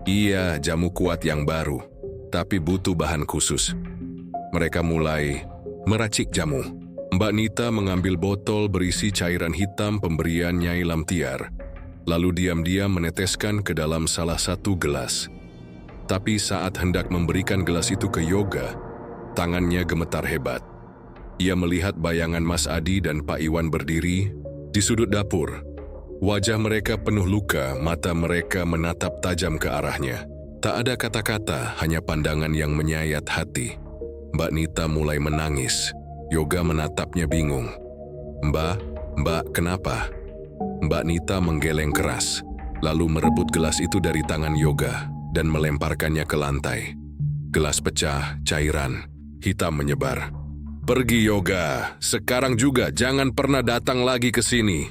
"Iya, jamu kuat yang baru, tapi butuh bahan khusus." Mereka mulai meracik jamu. Mbak Nita mengambil botol berisi cairan hitam pemberian Nyai Lamtiar, lalu diam-diam meneteskan ke dalam salah satu gelas. Tapi saat hendak memberikan gelas itu ke Yoga, tangannya gemetar hebat. Ia melihat bayangan Mas Adi dan Pak Iwan berdiri di sudut dapur. Wajah mereka penuh luka, mata mereka menatap tajam ke arahnya. Tak ada kata-kata, hanya pandangan yang menyayat hati. Mbak Nita mulai menangis. Yoga menatapnya bingung. Mbak, kenapa?" Mbak Nita menggeleng keras, lalu merebut gelas itu dari tangan Yoga dan melemparkannya ke lantai. Gelas pecah, cairan hitam menyebar. "Pergi Yoga, sekarang juga jangan pernah datang lagi ke sini,"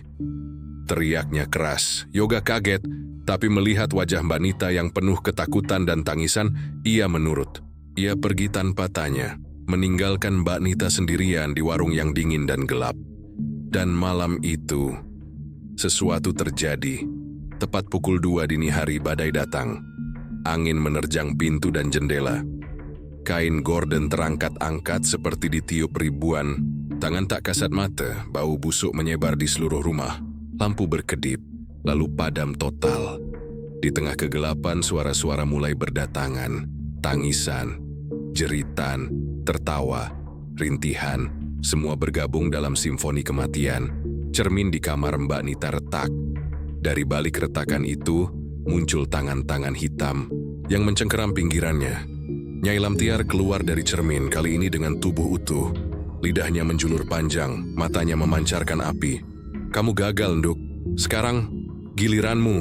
teriaknya keras. Yoga kaget, tapi melihat wajah Mbak Nita yang penuh ketakutan dan tangisan, ia menurut. Ia pergi tanpa tanya, meninggalkan Mbak Nita sendirian di warung yang dingin dan gelap. Dan malam itu, sesuatu terjadi. Tepat pukul 2 dini hari badai datang. Angin menerjang pintu dan jendela. Kain gorden terangkat-angkat seperti ditiup ribuan. Tangan tak kasat mata, bau busuk menyebar di seluruh rumah. Lampu berkedip, lalu padam total. Di tengah kegelapan, suara-suara mulai berdatangan. Tangisan, jeritan, tertawa, rintihan, semua bergabung dalam simfoni kematian. Cermin di kamar Mbak Nita retak. Dari balik retakan itu, muncul tangan-tangan hitam yang mencengkeram pinggirannya. Nyai Lamtiar keluar dari cermin, kali ini dengan tubuh utuh. Lidahnya menjulur panjang, matanya memancarkan api. "Kamu gagal, Nduk. Sekarang giliranmu."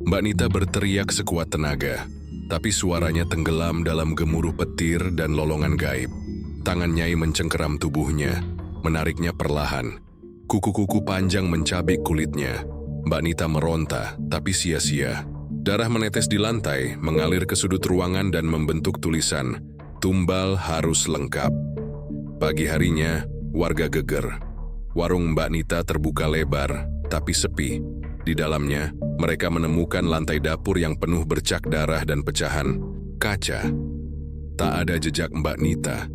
Mbak Nita berteriak sekuat tenaga, tapi suaranya tenggelam dalam gemuruh petir dan lolongan gaib. Tangan Nyai mencengkeram tubuhnya, menariknya perlahan. Kuku-kuku panjang mencabik kulitnya. Mbak Nita meronta, tapi sia-sia. Darah menetes di lantai, mengalir ke sudut ruangan dan membentuk tulisan, "Tumbal harus lengkap." Pagi harinya, warga geger. Warung Mbak Nita terbuka lebar, tapi sepi. Di dalamnya, mereka menemukan lantai dapur yang penuh bercak darah dan pecahan kaca. Tak ada jejak Mbak Nita,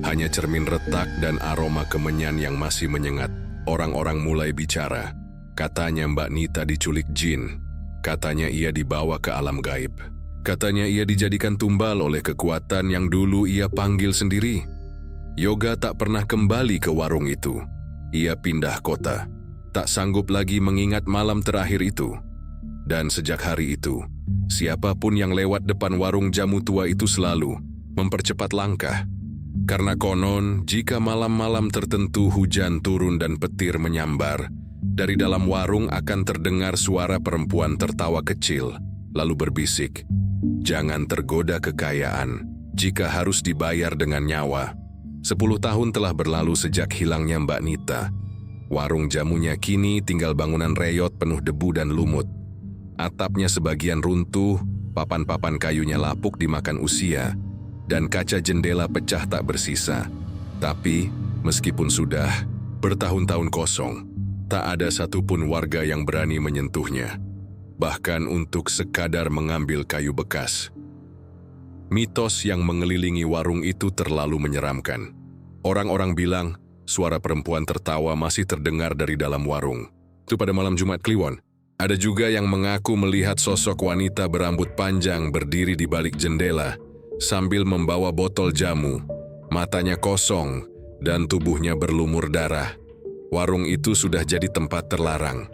hanya cermin retak dan aroma kemenyan yang masih menyengat. Orang-orang mulai bicara. Katanya Mbak Nita diculik jin. Katanya ia dibawa ke alam gaib. Katanya ia dijadikan tumbal oleh kekuatan yang dulu ia panggil sendiri. Yoga tak pernah kembali ke warung itu. Ia pindah kota. Tak sanggup lagi mengingat malam terakhir itu. Dan sejak hari itu, siapapun yang lewat depan warung jamu tua itu selalu mempercepat langkah. Karena konon, jika malam-malam tertentu hujan turun dan petir menyambar, dari dalam warung akan terdengar suara perempuan tertawa kecil, lalu berbisik, "Jangan tergoda kekayaan, jika harus dibayar dengan nyawa." 10 tahun telah berlalu sejak hilangnya Mbak Nita. Warung jamunya kini tinggal bangunan reyot penuh debu dan lumut. Atapnya sebagian runtuh, papan-papan kayunya lapuk dimakan usia, dan kaca jendela pecah tak bersisa. Tapi, meskipun sudah bertahun-tahun kosong, tak ada satupun warga yang berani menyentuhnya, bahkan untuk sekadar mengambil kayu bekas. Mitos yang mengelilingi warung itu terlalu menyeramkan. Orang-orang bilang, suara perempuan tertawa masih terdengar dari dalam warung. Itu pada malam Jumat Kliwon. Ada juga yang mengaku melihat sosok wanita berambut panjang berdiri di balik jendela, sambil membawa botol jamu, matanya kosong, dan tubuhnya berlumur darah. Warung itu sudah jadi tempat terlarang.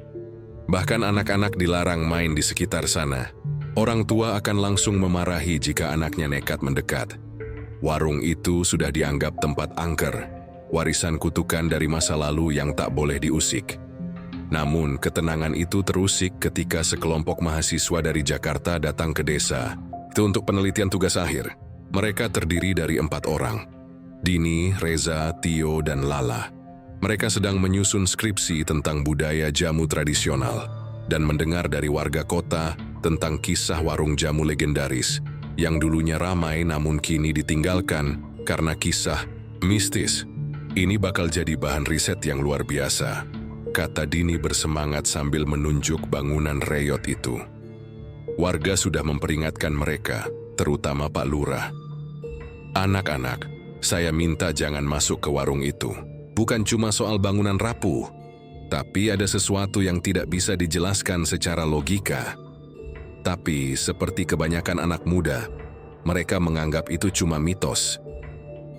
Bahkan anak-anak dilarang main di sekitar sana. Orang tua akan langsung memarahi jika anaknya nekat mendekat. Warung itu sudah dianggap tempat angker, warisan kutukan dari masa lalu yang tak boleh diusik. Namun, ketenangan itu terusik ketika sekelompok mahasiswa dari Jakarta datang ke desa. Itu untuk penelitian tugas akhir. Mereka terdiri dari 4 orang. Dini, Reza, Tio, dan Lala. Mereka sedang menyusun skripsi tentang budaya jamu tradisional dan mendengar dari warga kota tentang kisah warung jamu legendaris yang dulunya ramai namun kini ditinggalkan karena kisah mistis. Ini bakal jadi bahan riset yang luar biasa, kata Dini bersemangat sambil menunjuk bangunan reyot itu. Warga sudah memperingatkan mereka, terutama Pak Lurah. "Anak-anak, saya minta jangan masuk ke warung itu. Bukan cuma soal bangunan rapuh, tapi ada sesuatu yang tidak bisa dijelaskan secara logika." Tapi seperti kebanyakan anak muda, mereka menganggap itu cuma mitos.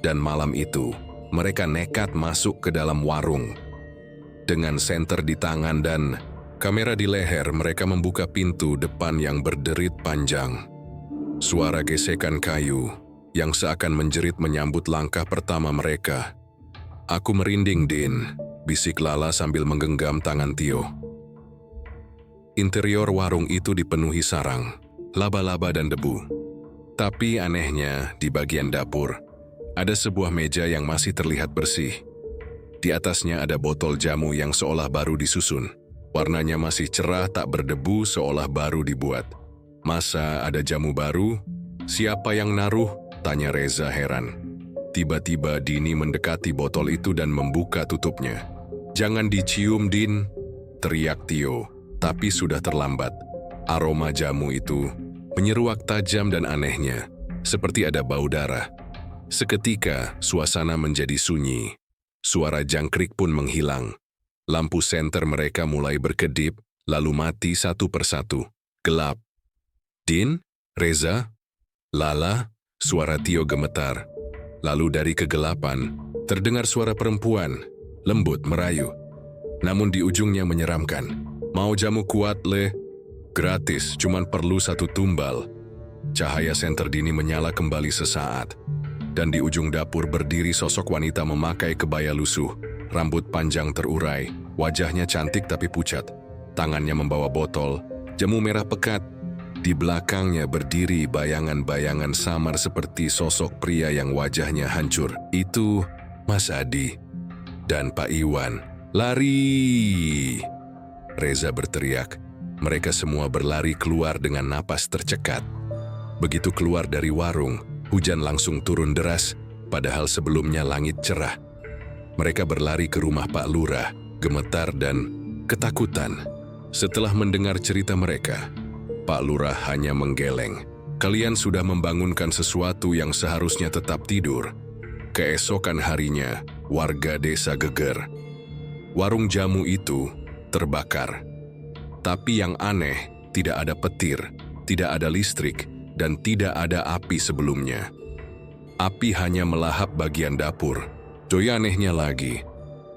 Dan malam itu, mereka nekat masuk ke dalam warung. Dengan senter di tangan dan kamera di leher, mereka membuka pintu depan yang berderit panjang. Suara gesekan kayu yang seakan menjerit menyambut langkah pertama mereka. "Aku merinding, Din," bisik Lala sambil menggenggam tangan Tio. Interior warung itu dipenuhi sarang, laba-laba dan debu. Tapi anehnya, di bagian dapur, ada sebuah meja yang masih terlihat bersih. Di atasnya ada botol jamu yang seolah baru disusun. Warnanya masih cerah tak berdebu seolah baru dibuat. "Masa ada jamu baru? Siapa yang naruh?" tanya Reza heran. Tiba-tiba Dini mendekati botol itu dan membuka tutupnya. "Jangan dicium, Din," teriak Tio, tapi sudah terlambat. Aroma jamu itu menyeruak tajam dan anehnya, seperti ada bau darah. Seketika, suasana menjadi sunyi. Suara jangkrik pun menghilang. Lampu senter mereka mulai berkedip, lalu mati satu persatu. Gelap. "Din? Reza? Lala?" Suara Tio gemetar. Lalu dari kegelapan, terdengar suara perempuan, lembut merayu. Namun di ujungnya menyeramkan. "Mau jamu kuat, Le? Gratis, cuman perlu 1 tumbal." Cahaya senter Dini menyala kembali sesaat. Dan di ujung dapur berdiri sosok wanita memakai kebaya lusuh, rambut panjang terurai, wajahnya cantik tapi pucat. Tangannya membawa botol, jamu merah pekat. Di belakangnya berdiri bayangan-bayangan samar seperti sosok pria yang wajahnya hancur. Itu Mas Adi dan Pak Iwan. "Lari!" Reza berteriak. Mereka semua berlari keluar dengan napas tercekat. Begitu keluar dari warung, hujan langsung turun deras. padahal sebelumnya langit cerah. Mereka berlari ke rumah Pak Lurah, gemetar dan ketakutan. Setelah mendengar cerita mereka, Pak Lurah hanya menggeleng. Kalian sudah membangunkan sesuatu yang seharusnya tetap tidur. Keesokan harinya, warga desa geger. Warung jamu itu terbakar. Tapi yang aneh, tidak ada petir, tidak ada listrik, dan tidak ada api sebelumnya. Api hanya melahap bagian dapur. Doi anehnya lagi,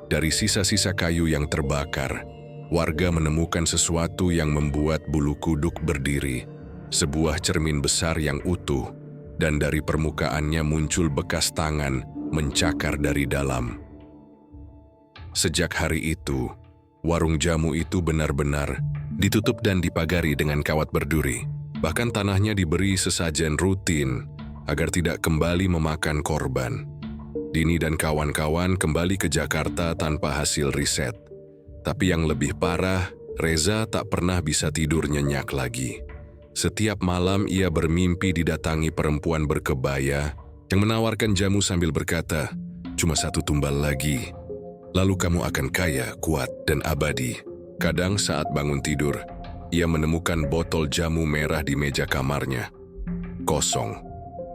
dari sisa-sisa kayu yang terbakar, warga menemukan sesuatu yang membuat bulu kuduk berdiri. Sebuah cermin besar yang utuh, dan dari permukaannya muncul bekas tangan mencakar dari dalam. Sejak hari itu, warung jamu itu benar-benar ditutup dan dipagari dengan kawat berduri. Bahkan tanahnya diberi sesajen rutin agar tidak kembali memakan korban. Dini dan kawan-kawan kembali ke Jakarta tanpa hasil riset. Tapi yang lebih parah, Reza tak pernah bisa tidur nyenyak lagi. Setiap malam ia bermimpi didatangi perempuan berkebaya yang menawarkan jamu sambil berkata, "Cuma satu tumbal lagi. Lalu kamu akan kaya, kuat, dan abadi." Kadang saat bangun tidur, ia menemukan botol jamu merah di meja kamarnya. Kosong.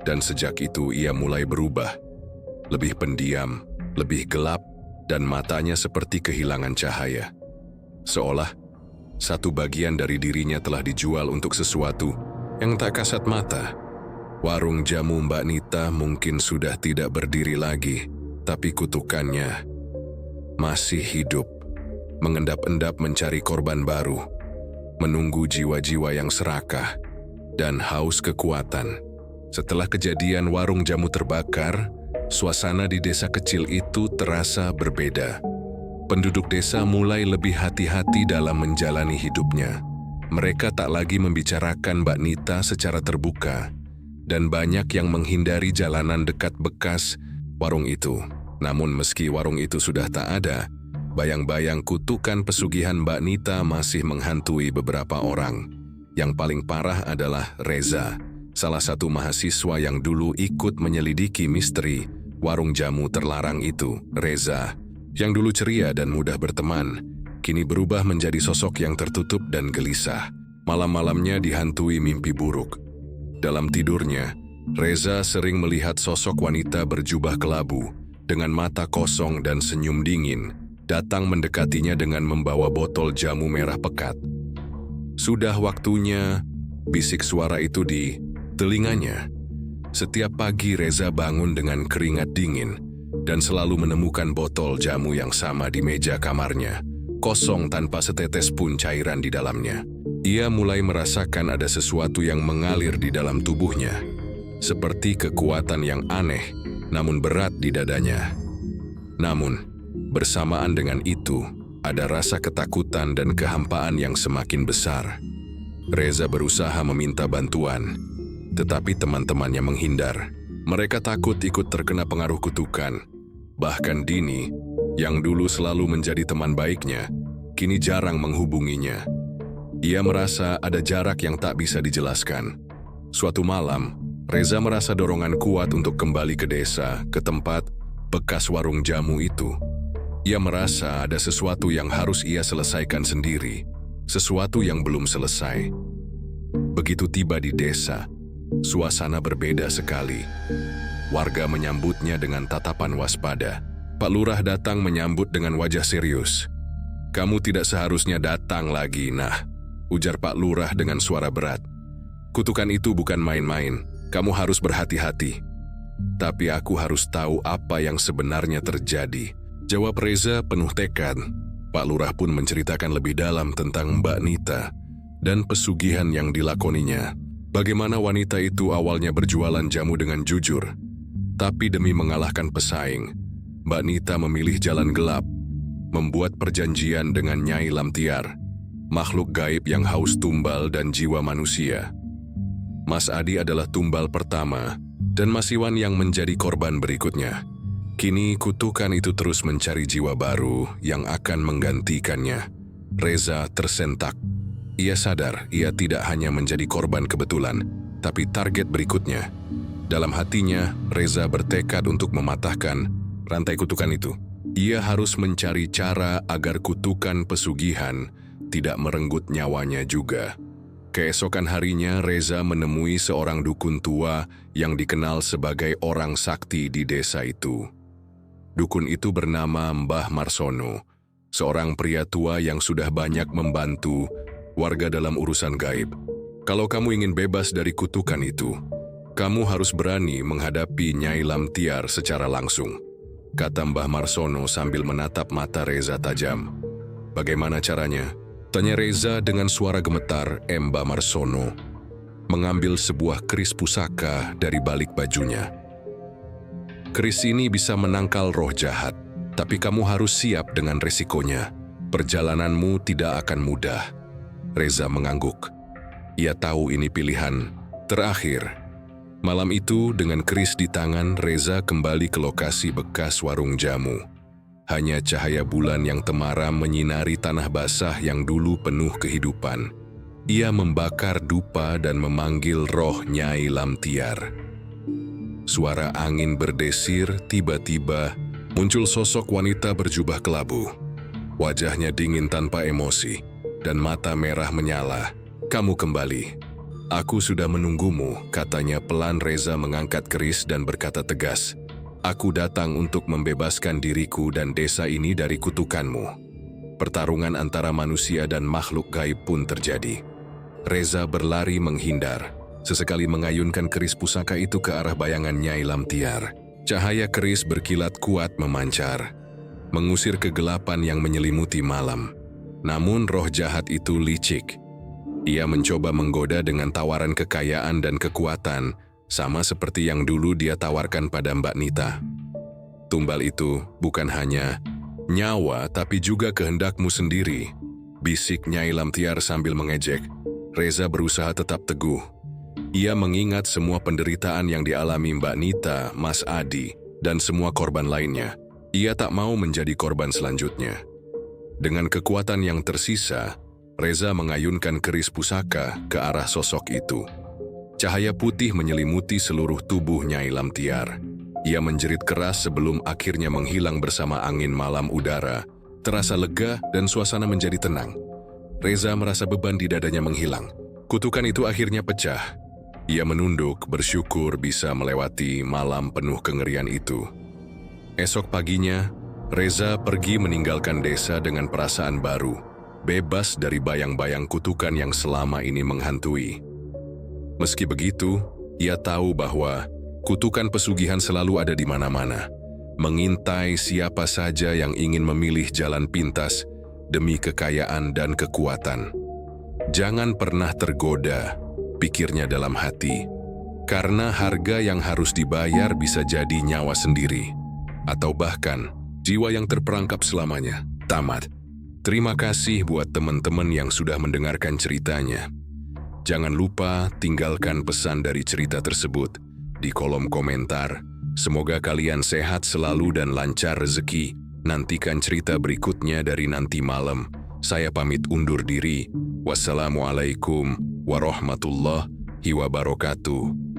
Dan sejak itu ia mulai berubah. Lebih pendiam, lebih gelap, dan matanya seperti kehilangan cahaya. Seolah satu bagian dari dirinya telah dijual untuk sesuatu yang tak kasat mata. Warung jamu Mbak Nita mungkin sudah tidak berdiri lagi, tapi kutukannya masih hidup, mengendap-endap mencari korban baru, menunggu jiwa-jiwa yang serakah dan haus kekuatan. Setelah kejadian warung jamu terbakar, suasana di desa kecil itu terasa berbeda. Penduduk desa mulai lebih hati-hati dalam menjalani hidupnya. Mereka tak lagi membicarakan Mbak Nita secara terbuka, dan banyak yang menghindari jalanan dekat bekas warung itu. Namun meski warung itu sudah tak ada, bayang-bayang kutukan pesugihan Mbak Nita masih menghantui beberapa orang. Yang paling parah adalah Reza, salah satu mahasiswa yang dulu ikut menyelidiki misteri warung jamu terlarang itu. Reza, yang dulu ceria dan mudah berteman, kini berubah menjadi sosok yang tertutup dan gelisah. Malam-malamnya dihantui mimpi buruk. Dalam tidurnya, Reza sering melihat sosok wanita berjubah kelabu, dengan mata kosong dan senyum dingin, datang mendekatinya dengan membawa botol jamu merah pekat. Sudah waktunya, bisik suara itu di telinganya. Setiap pagi Reza bangun dengan keringat dingin, dan selalu menemukan botol jamu yang sama di meja kamarnya, kosong tanpa setetes pun cairan di dalamnya. Ia mulai merasakan ada sesuatu yang mengalir di dalam tubuhnya, seperti kekuatan yang aneh, namun berat di dadanya. Namun, bersamaan dengan itu, ada rasa ketakutan dan kehampaan yang semakin besar. Reza berusaha meminta bantuan, tetapi teman-temannya menghindar. Mereka takut ikut terkena pengaruh kutukan. Bahkan Dini, yang dulu selalu menjadi teman baiknya, kini jarang menghubunginya. Ia merasa ada jarak yang tak bisa dijelaskan. Suatu malam, Reza merasa dorongan kuat untuk kembali ke desa, ke tempat bekas warung jamu itu. Ia merasa ada sesuatu yang harus ia selesaikan sendiri, sesuatu yang belum selesai. Begitu tiba di desa, suasana berbeda sekali. Warga menyambutnya dengan tatapan waspada. Pak Lurah datang menyambut dengan wajah serius. "Kamu tidak seharusnya datang lagi, nah," ujar Pak Lurah dengan suara berat. "Kutukan itu bukan main-main, kamu harus berhati-hati." "Tapi aku harus tahu apa yang sebenarnya terjadi," jawab Reza penuh tekad. Pak Lurah pun menceritakan lebih dalam tentang Mbak Nita dan pesugihan yang dilakoninya. Bagaimana wanita itu awalnya berjualan jamu dengan jujur, tapi demi mengalahkan pesaing, Mbak Nita memilih jalan gelap, membuat perjanjian dengan Nyai Lamtiar, makhluk gaib yang haus tumbal dan jiwa manusia. Mas Adi adalah tumbal pertama, dan Mas Iwan yang menjadi korban berikutnya. Kini kutukan itu terus mencari jiwa baru yang akan menggantikannya. Reza tersentak. Ia sadar ia tidak hanya menjadi korban kebetulan, tapi target berikutnya. Dalam hatinya, Reza bertekad untuk mematahkan rantai kutukan itu. Ia harus mencari cara agar kutukan pesugihan tidak merenggut nyawanya juga. Keesokan harinya, Reza menemui seorang dukun tua yang dikenal sebagai orang sakti di desa itu. Dukun itu bernama Mbah Marsono, seorang pria tua yang sudah banyak membantu warga dalam urusan gaib. Kalau kamu ingin bebas dari kutukan itu, kamu harus berani menghadapi Nyai Lamtiar secara langsung, kata Mbah Marsono sambil menatap mata Reza tajam. Bagaimana caranya? Tanya Reza dengan suara gemetar. Mbah Marsono mengambil sebuah keris pusaka dari balik bajunya. Keris ini bisa menangkal roh jahat, tapi kamu harus siap dengan resikonya. Perjalananmu tidak akan mudah. Reza mengangguk. Ia tahu ini pilihan terakhir. Malam itu, dengan keris di tangan, Reza kembali ke lokasi bekas warung jamu. Hanya cahaya bulan yang temaram menyinari tanah basah yang dulu penuh kehidupan. Ia membakar dupa dan memanggil roh Nyai Lamtiar. Suara angin berdesir, tiba-tiba muncul sosok wanita berjubah kelabu. Wajahnya dingin tanpa emosi, dan mata merah menyala. Kamu kembali. Aku sudah menunggumu, katanya pelan. Reza mengangkat keris dan berkata tegas, aku datang untuk membebaskan diriku dan desa ini dari kutukanmu. Pertarungan antara manusia dan makhluk gaib pun terjadi. Reza berlari menghindar, sesekali mengayunkan keris pusaka itu ke arah bayangan Nyai Lamtiar. Cahaya keris berkilat kuat memancar, mengusir kegelapan yang menyelimuti malam. Namun roh jahat itu licik. Ia mencoba menggoda dengan tawaran kekayaan dan kekuatan, sama seperti yang dulu dia tawarkan pada Mbak Nita. Tumbal itu bukan hanya nyawa, tapi juga kehendakmu sendiri, bisik Nyai Lamtiar sambil mengejek. Reza berusaha tetap teguh. Ia mengingat semua penderitaan yang dialami Mbak Nita, Mas Adi, dan semua korban lainnya. Ia tak mau menjadi korban selanjutnya. Dengan kekuatan yang tersisa, Reza mengayunkan keris pusaka ke arah sosok itu. Cahaya putih menyelimuti seluruh tubuh Nyai Lamtiar. Ia menjerit keras sebelum akhirnya menghilang bersama angin malam. Udara terasa lega dan suasana menjadi tenang. Reza merasa beban di dadanya menghilang. Kutukan itu akhirnya pecah. Ia menunduk, bersyukur bisa melewati malam penuh kengerian itu. Esok paginya, Reza pergi meninggalkan desa dengan perasaan baru, bebas dari bayang-bayang kutukan yang selama ini menghantui. Meski begitu, ia tahu bahwa kutukan pesugihan selalu ada di mana-mana, mengintai siapa saja yang ingin memilih jalan pintas demi kekayaan dan kekuatan. Jangan pernah tergoda, pikirnya dalam hati, karena harga yang harus dibayar bisa jadi nyawa sendiri, atau bahkan jiwa yang terperangkap selamanya. Tamat. Terima kasih buat teman-teman yang sudah mendengarkan ceritanya. Jangan lupa tinggalkan pesan dari cerita tersebut di kolom komentar. Semoga kalian sehat selalu dan lancar rezeki. Nantikan cerita berikutnya dari Nanti Malam. Saya pamit undur diri. Wassalamualaikum warahmatullahi wabarakatuh.